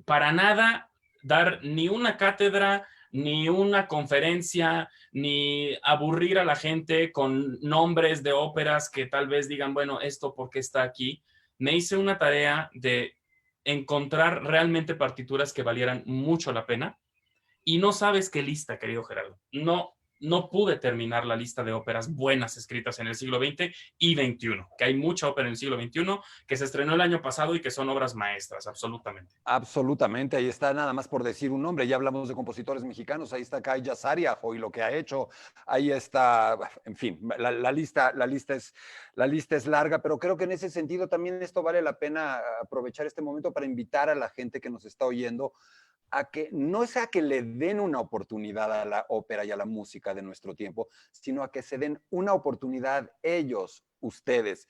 para nada dar ni una cátedra, ni una conferencia, ni aburrir a la gente con nombres de óperas que tal vez digan, bueno, ¿esto por qué está aquí? Me hice una tarea de encontrar realmente partituras que valieran mucho la pena. Y no sabes qué lista, querido Gerardo. No no pude terminar la lista de óperas buenas escritas en el siglo XX y XXI, que hay mucha ópera en el siglo XXI que se estrenó el año pasado y que son obras maestras, absolutamente. Absolutamente, ahí está nada más por decir un nombre, ya hablamos de compositores mexicanos, ahí está Kaya Sariajo y lo que ha hecho, ahí está, en fin, la lista es larga, pero creo que en ese sentido también esto vale la pena aprovechar este momento para invitar a la gente que nos está oyendo a que no sea que le den una oportunidad a la ópera y a la música de nuestro tiempo, sino a que se den una oportunidad ellos, ustedes.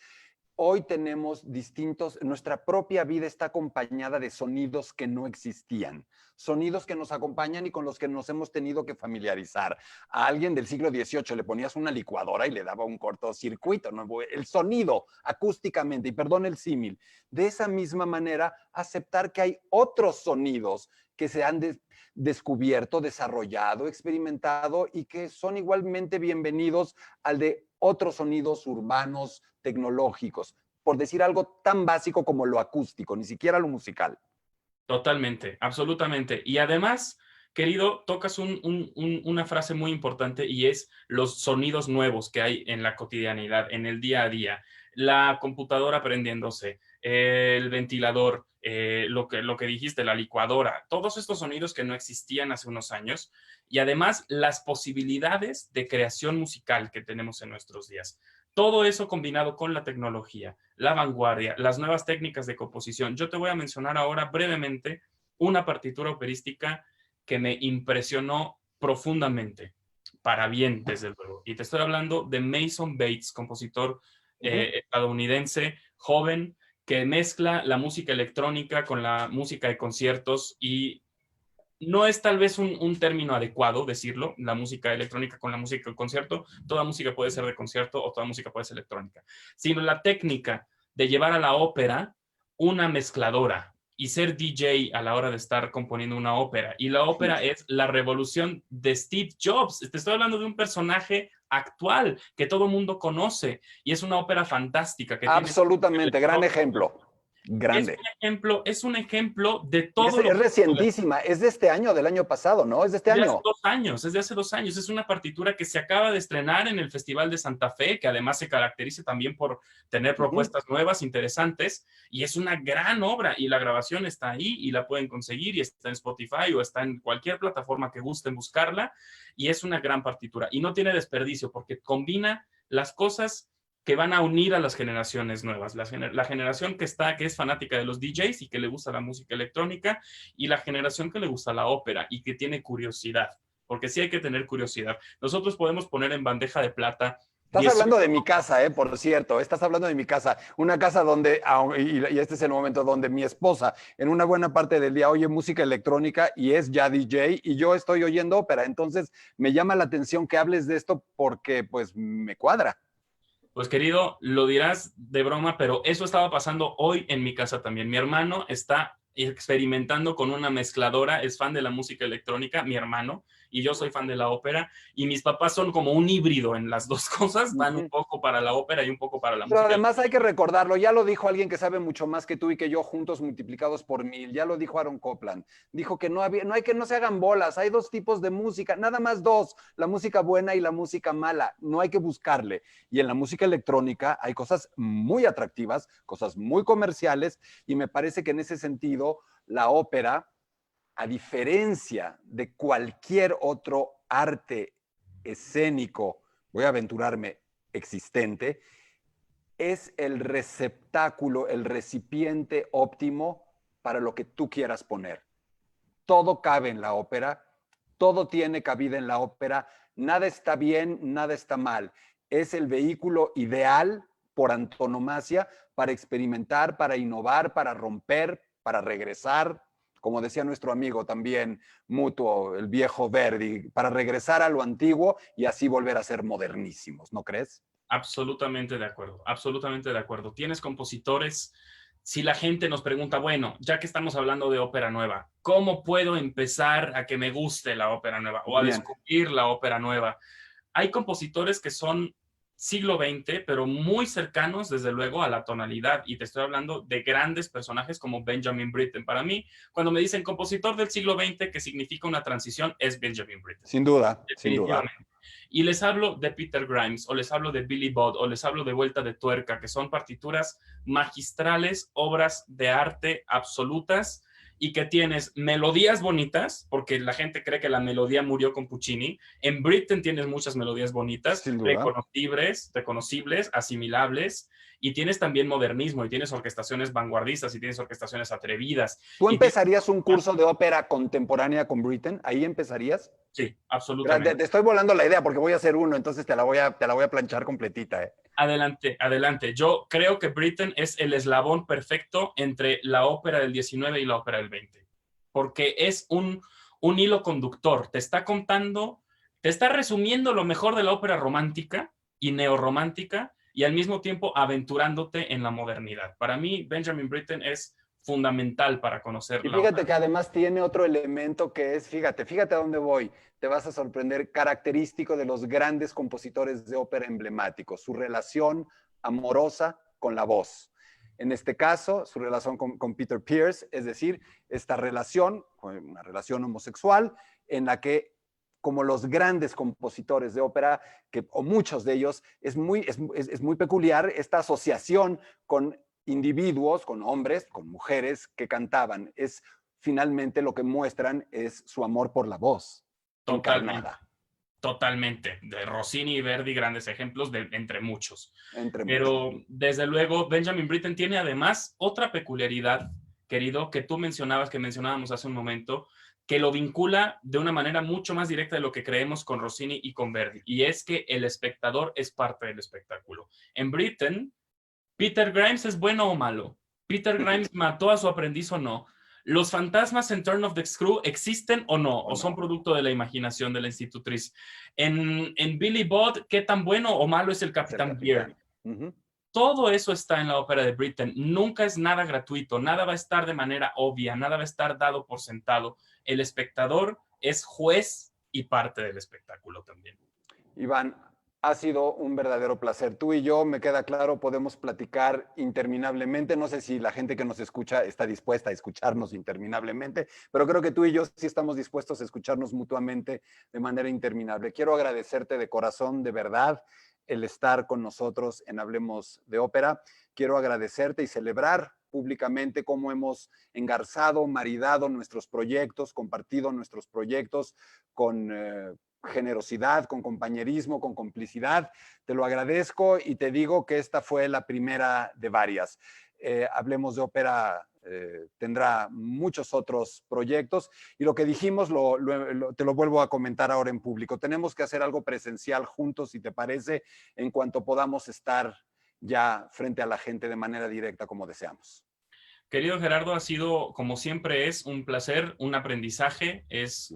Hoy tenemos distintos, nuestra propia vida está acompañada de sonidos que no existían, sonidos que nos acompañan y con los que nos hemos tenido que familiarizar. A alguien del siglo XVIII le ponías una licuadora y le daba un cortocircuito, ¿no? El sonido acústicamente, y perdón el símil. De esa misma manera, aceptar que hay otros sonidos que se han descubierto, desarrollado, experimentado y que son igualmente bienvenidos al de otros sonidos urbanos, tecnológicos, por decir algo tan básico como lo acústico, ni siquiera lo musical. Totalmente, absolutamente. Y además, querido, tocas una frase muy importante y es los sonidos nuevos que hay en la cotidianidad, en el día a día. La computadora prendiéndose, el ventilador, lo que dijiste, la licuadora, todos estos sonidos que no existían hace unos años y además las posibilidades de creación musical que tenemos en nuestros días. Todo eso combinado con la tecnología, la vanguardia, las nuevas técnicas de composición. Yo te voy a mencionar ahora brevemente una partitura operística que me impresionó profundamente, para bien, desde luego. Y te estoy hablando de Mason Bates, compositor estadounidense, joven, que mezcla la música electrónica con la música de conciertos y no es tal vez un término adecuado decirlo, la música electrónica con la música de concierto, toda música puede ser de concierto o toda música puede ser electrónica, sino la técnica de llevar a la ópera una mezcladora y ser DJ a la hora de estar componiendo una ópera. Y la ópera es la revolución de Steve Jobs. Te estoy hablando de un personaje actual que todo mundo conoce y es una ópera fantástica. Que absolutamente, tiene gran ejemplo. Grande. Es un ejemplo de todo es recientísima, es de este año, del año pasado, ¿no? Es de este año. Hace 2 años, es de hace 2 años. Es una partitura que se acaba de estrenar en el Festival de Santa Fe, que además se caracteriza también por tener propuestas nuevas, interesantes, y es una gran obra, y la grabación está ahí, y la pueden conseguir, y está en Spotify, o está en cualquier plataforma que gusten buscarla, y es una gran partitura, y no tiene desperdicio, porque combina las cosas que van a unir a las generaciones nuevas, la generación que es fanática de los DJs y que le gusta la música electrónica, y la generación que le gusta la ópera y que tiene curiosidad, porque sí hay que tener curiosidad. Nosotros podemos poner en bandeja de plata. Estás hablando de mi casa, por cierto, estás hablando de mi casa, una casa donde, y este es el momento donde mi esposa en una buena parte del día oye música electrónica y es ya DJ y yo estoy oyendo ópera, entonces me llama la atención que hables de esto porque pues me cuadra. Pues querido, lo dirás de broma, pero eso estaba pasando hoy en mi casa también. Mi hermano está experimentando con una mezcladora, es fan de la música electrónica, mi hermano, y yo soy fan de la ópera, y mis papás son como un híbrido en las dos cosas, van un poco para la ópera y un poco para la música. Pero además hay que recordarlo, ya lo dijo alguien que sabe mucho más que tú y que yo juntos multiplicados por 1000, ya lo dijo Aaron Copland, dijo que no hay que no se hagan bolas, hay dos tipos de música, nada más dos, la música buena y la música mala, no hay que buscarle. Y en la música electrónica hay cosas muy atractivas, cosas muy comerciales, y me parece que en ese sentido la ópera, a diferencia de cualquier otro arte escénico, voy a aventurarme, existente, es el receptáculo, el recipiente óptimo para lo que tú quieras poner. Todo cabe en la ópera, todo tiene cabida en la ópera, nada está bien, nada está mal. Es el vehículo ideal por antonomasia para experimentar, para innovar, para romper, para regresar, como decía nuestro amigo también mutuo, el viejo Verdi, para regresar a lo antiguo y así volver a ser modernísimos, ¿no crees? Absolutamente de acuerdo, absolutamente de acuerdo. Tienes compositores. Si la gente nos pregunta, bueno, ya que estamos hablando de ópera nueva, ¿cómo puedo empezar a que me guste la ópera nueva o a descubrir la ópera nueva? Hay compositores que son siglo XX, pero muy cercanos, desde luego, a la tonalidad. Y te estoy hablando de grandes personajes como Benjamin Britten. Para mí, cuando me dicen compositor del siglo XX, que significa una transición, es Benjamin Britten. Sin duda, sin duda. Y les hablo de Peter Grimes, o les hablo de Billy Budd, o les hablo de Vuelta de Tuerca, que son partituras magistrales, obras de arte absolutas, y que tienes melodías bonitas, porque la gente cree que la melodía murió con Puccini. En Britten tienes muchas melodías bonitas, reconocibles, asimilables, y tienes también modernismo, y tienes orquestaciones vanguardistas, y tienes orquestaciones atrevidas. ¿Tú Y tienes... empezarías un curso de ópera contemporánea con Britten? ¿Ahí empezarías? Sí, absolutamente. Te estoy volando la idea porque voy a hacer uno, entonces te la voy a planchar completita. Adelante, adelante. Yo creo que Britten es el eslabón perfecto entre la ópera del 19 y la ópera del 20, porque es un hilo conductor. Te está contando, te está resumiendo lo mejor de la ópera romántica y neorromántica, y al mismo tiempo aventurándote en la modernidad. Para mí, Benjamin Britten es fundamental para conocer Y la ópera. fíjate que además tiene otro elemento que es, fíjate a dónde voy, te vas a sorprender, característico de los grandes compositores de ópera emblemáticos, su relación amorosa con la voz. En este caso, su relación con Peter Pears, es decir, esta relación, una relación homosexual, en la que, como los grandes compositores de ópera, o muchos de ellos, es muy peculiar esta asociación con individuos, con hombres, con mujeres que cantaban. Es finalmente lo que muestran es su amor por la voz Totalmente. encarnada. Totalmente. De Rossini y Verdi, grandes ejemplos entre muchos. Entre Pero muchos. desde luego, Benjamin Britten tiene además otra peculiaridad, querido, que mencionábamos hace un momento, que lo vincula de una manera mucho más directa de lo que creemos con Rossini y con Verdi, y es que el espectador es parte del espectáculo. En Britten, Peter Grimes es bueno o malo. Peter Grimes mató a su aprendiz o no. ¿Los fantasmas en Turn of the Screw existen o no? ¿O son producto de la imaginación de la institutriz? En Billy Budd, ¿qué tan bueno o malo es el Capitán Beard? Todo eso está en la ópera de Britten. Nunca es nada gratuito, nada va a estar de manera obvia, nada va a estar dado por sentado. El espectador es juez y parte del espectáculo también. Iván, ha sido un verdadero placer. Tú y yo, me queda claro, podemos platicar interminablemente. No sé si la gente que nos escucha está dispuesta a escucharnos interminablemente, pero creo que tú y yo sí estamos dispuestos a escucharnos mutuamente de manera interminable. Quiero agradecerte de corazón, de verdad, el estar con nosotros en Hablemos de Ópera. Quiero agradecerte y celebrar públicamente cómo hemos engarzado, maridado nuestros proyectos, compartido nuestros proyectos con generosidad, con compañerismo, con complicidad. Te lo agradezco y te digo que esta fue la primera de varias. Hablemos de Ópera tendrá muchos otros proyectos y lo que dijimos te lo vuelvo a comentar ahora en público. Tenemos que hacer algo presencial juntos, si te parece, en cuanto podamos estar ya frente a la gente de manera directa como deseamos. Querido Gerardo, ha sido, como siempre, es un placer, un aprendizaje, es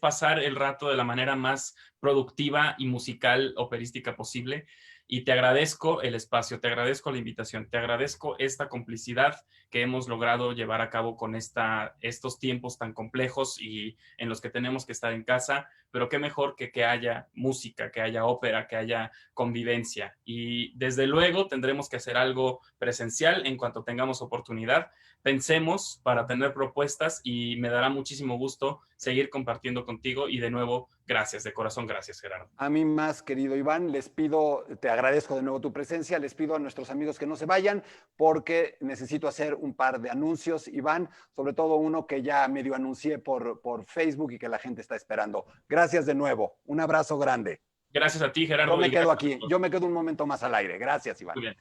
pasar el rato de la manera más productiva y musical operística posible. Y te agradezco el espacio, te agradezco la invitación, te agradezco esta complicidad que hemos logrado llevar a cabo con estos tiempos tan complejos y en los que tenemos que estar en casa, pero qué mejor que haya música, que haya ópera, que haya convivencia. Y desde luego tendremos que hacer algo presencial en cuanto tengamos oportunidad. Pensemos para tener propuestas y me dará muchísimo gusto seguir compartiendo contigo y de nuevo, gracias, de corazón, gracias, Gerardo. A mí más, querido Iván, les pido, te agradezco de nuevo tu presencia, les pido a nuestros amigos que no se vayan porque necesito hacer un par de anuncios, Iván, sobre todo uno que ya medio anuncié por Facebook y que la gente está esperando. Gracias de nuevo, un abrazo grande. Gracias a ti, Gerardo. Yo me quedo aquí, yo me quedo un momento más al aire. Gracias, Iván. Muy bien.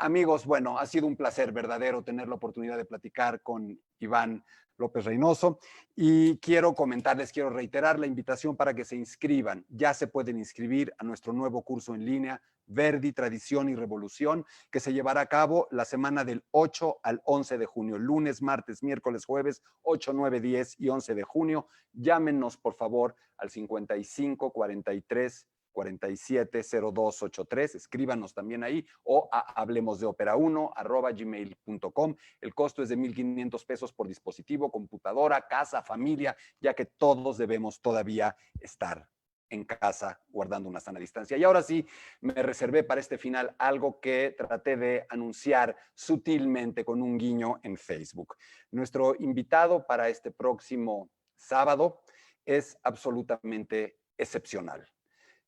Amigos, bueno, ha sido un placer verdadero tener la oportunidad de platicar con Iván López Reynoso y quiero comentarles, quiero reiterar la invitación para que se inscriban. Ya se pueden inscribir a nuestro nuevo curso en línea, Verdi, Tradición y Revolución, que se llevará a cabo la semana del 8 al 11 de junio, lunes, martes, miércoles, jueves, 8, 9, 10 y 11 de junio. Llámenos, por favor, al 55 43 470283, escríbanos también ahí o a hablemosdeopera1@gmail.com. El costo es de $1,500 por dispositivo, computadora, casa, familia, ya que todos debemos todavía estar en casa guardando una sana distancia. Y ahora sí, me reservé para este final algo que traté de anunciar sutilmente con un guiño en Facebook. Nuestro invitado para este próximo sábado es absolutamente excepcional.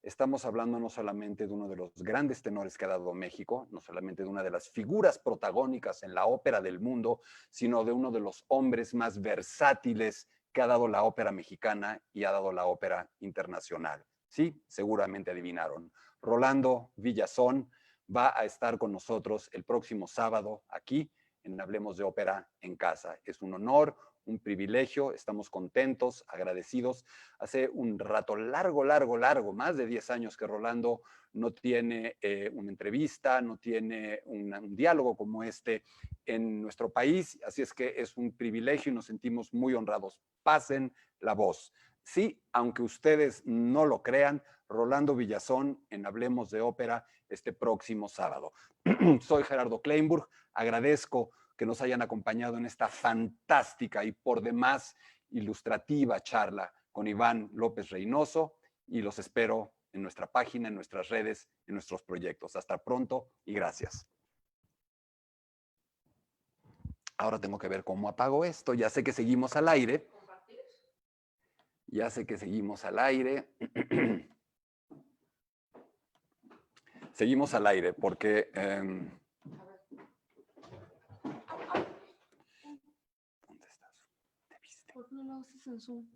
Estamos hablando no solamente de uno de los grandes tenores que ha dado México, no solamente de una de las figuras protagónicas en la ópera del mundo, sino de uno de los hombres más versátiles que ha dado la ópera mexicana y ha dado la ópera internacional. Sí, seguramente adivinaron. Rolando Villazón va a estar con nosotros el próximo sábado aquí en Hablemos de Ópera en Casa. Es un honor, un privilegio, estamos contentos, agradecidos. Hace un rato largo, más de 10 años que Rolando no tiene una entrevista, no tiene un diálogo como este en nuestro país, así es que es un privilegio y nos sentimos muy honrados. Pasen la voz. Sí, aunque ustedes no lo crean, Rolando Villazón en Hablemos de Ópera este próximo sábado. Soy Gerardo Kleinburg, agradezco que nos hayan acompañado en esta fantástica y por demás ilustrativa charla con Iván López Reynoso y los espero en nuestra página, en nuestras redes, en nuestros proyectos. Hasta pronto y gracias. Ahora tengo que ver cómo apago esto. Ya sé que seguimos al aire. Ya sé que seguimos al aire. Seguimos al aire porque... ¿dónde estás? ¿Te viste? ¿Por qué no lo haces en Zoom?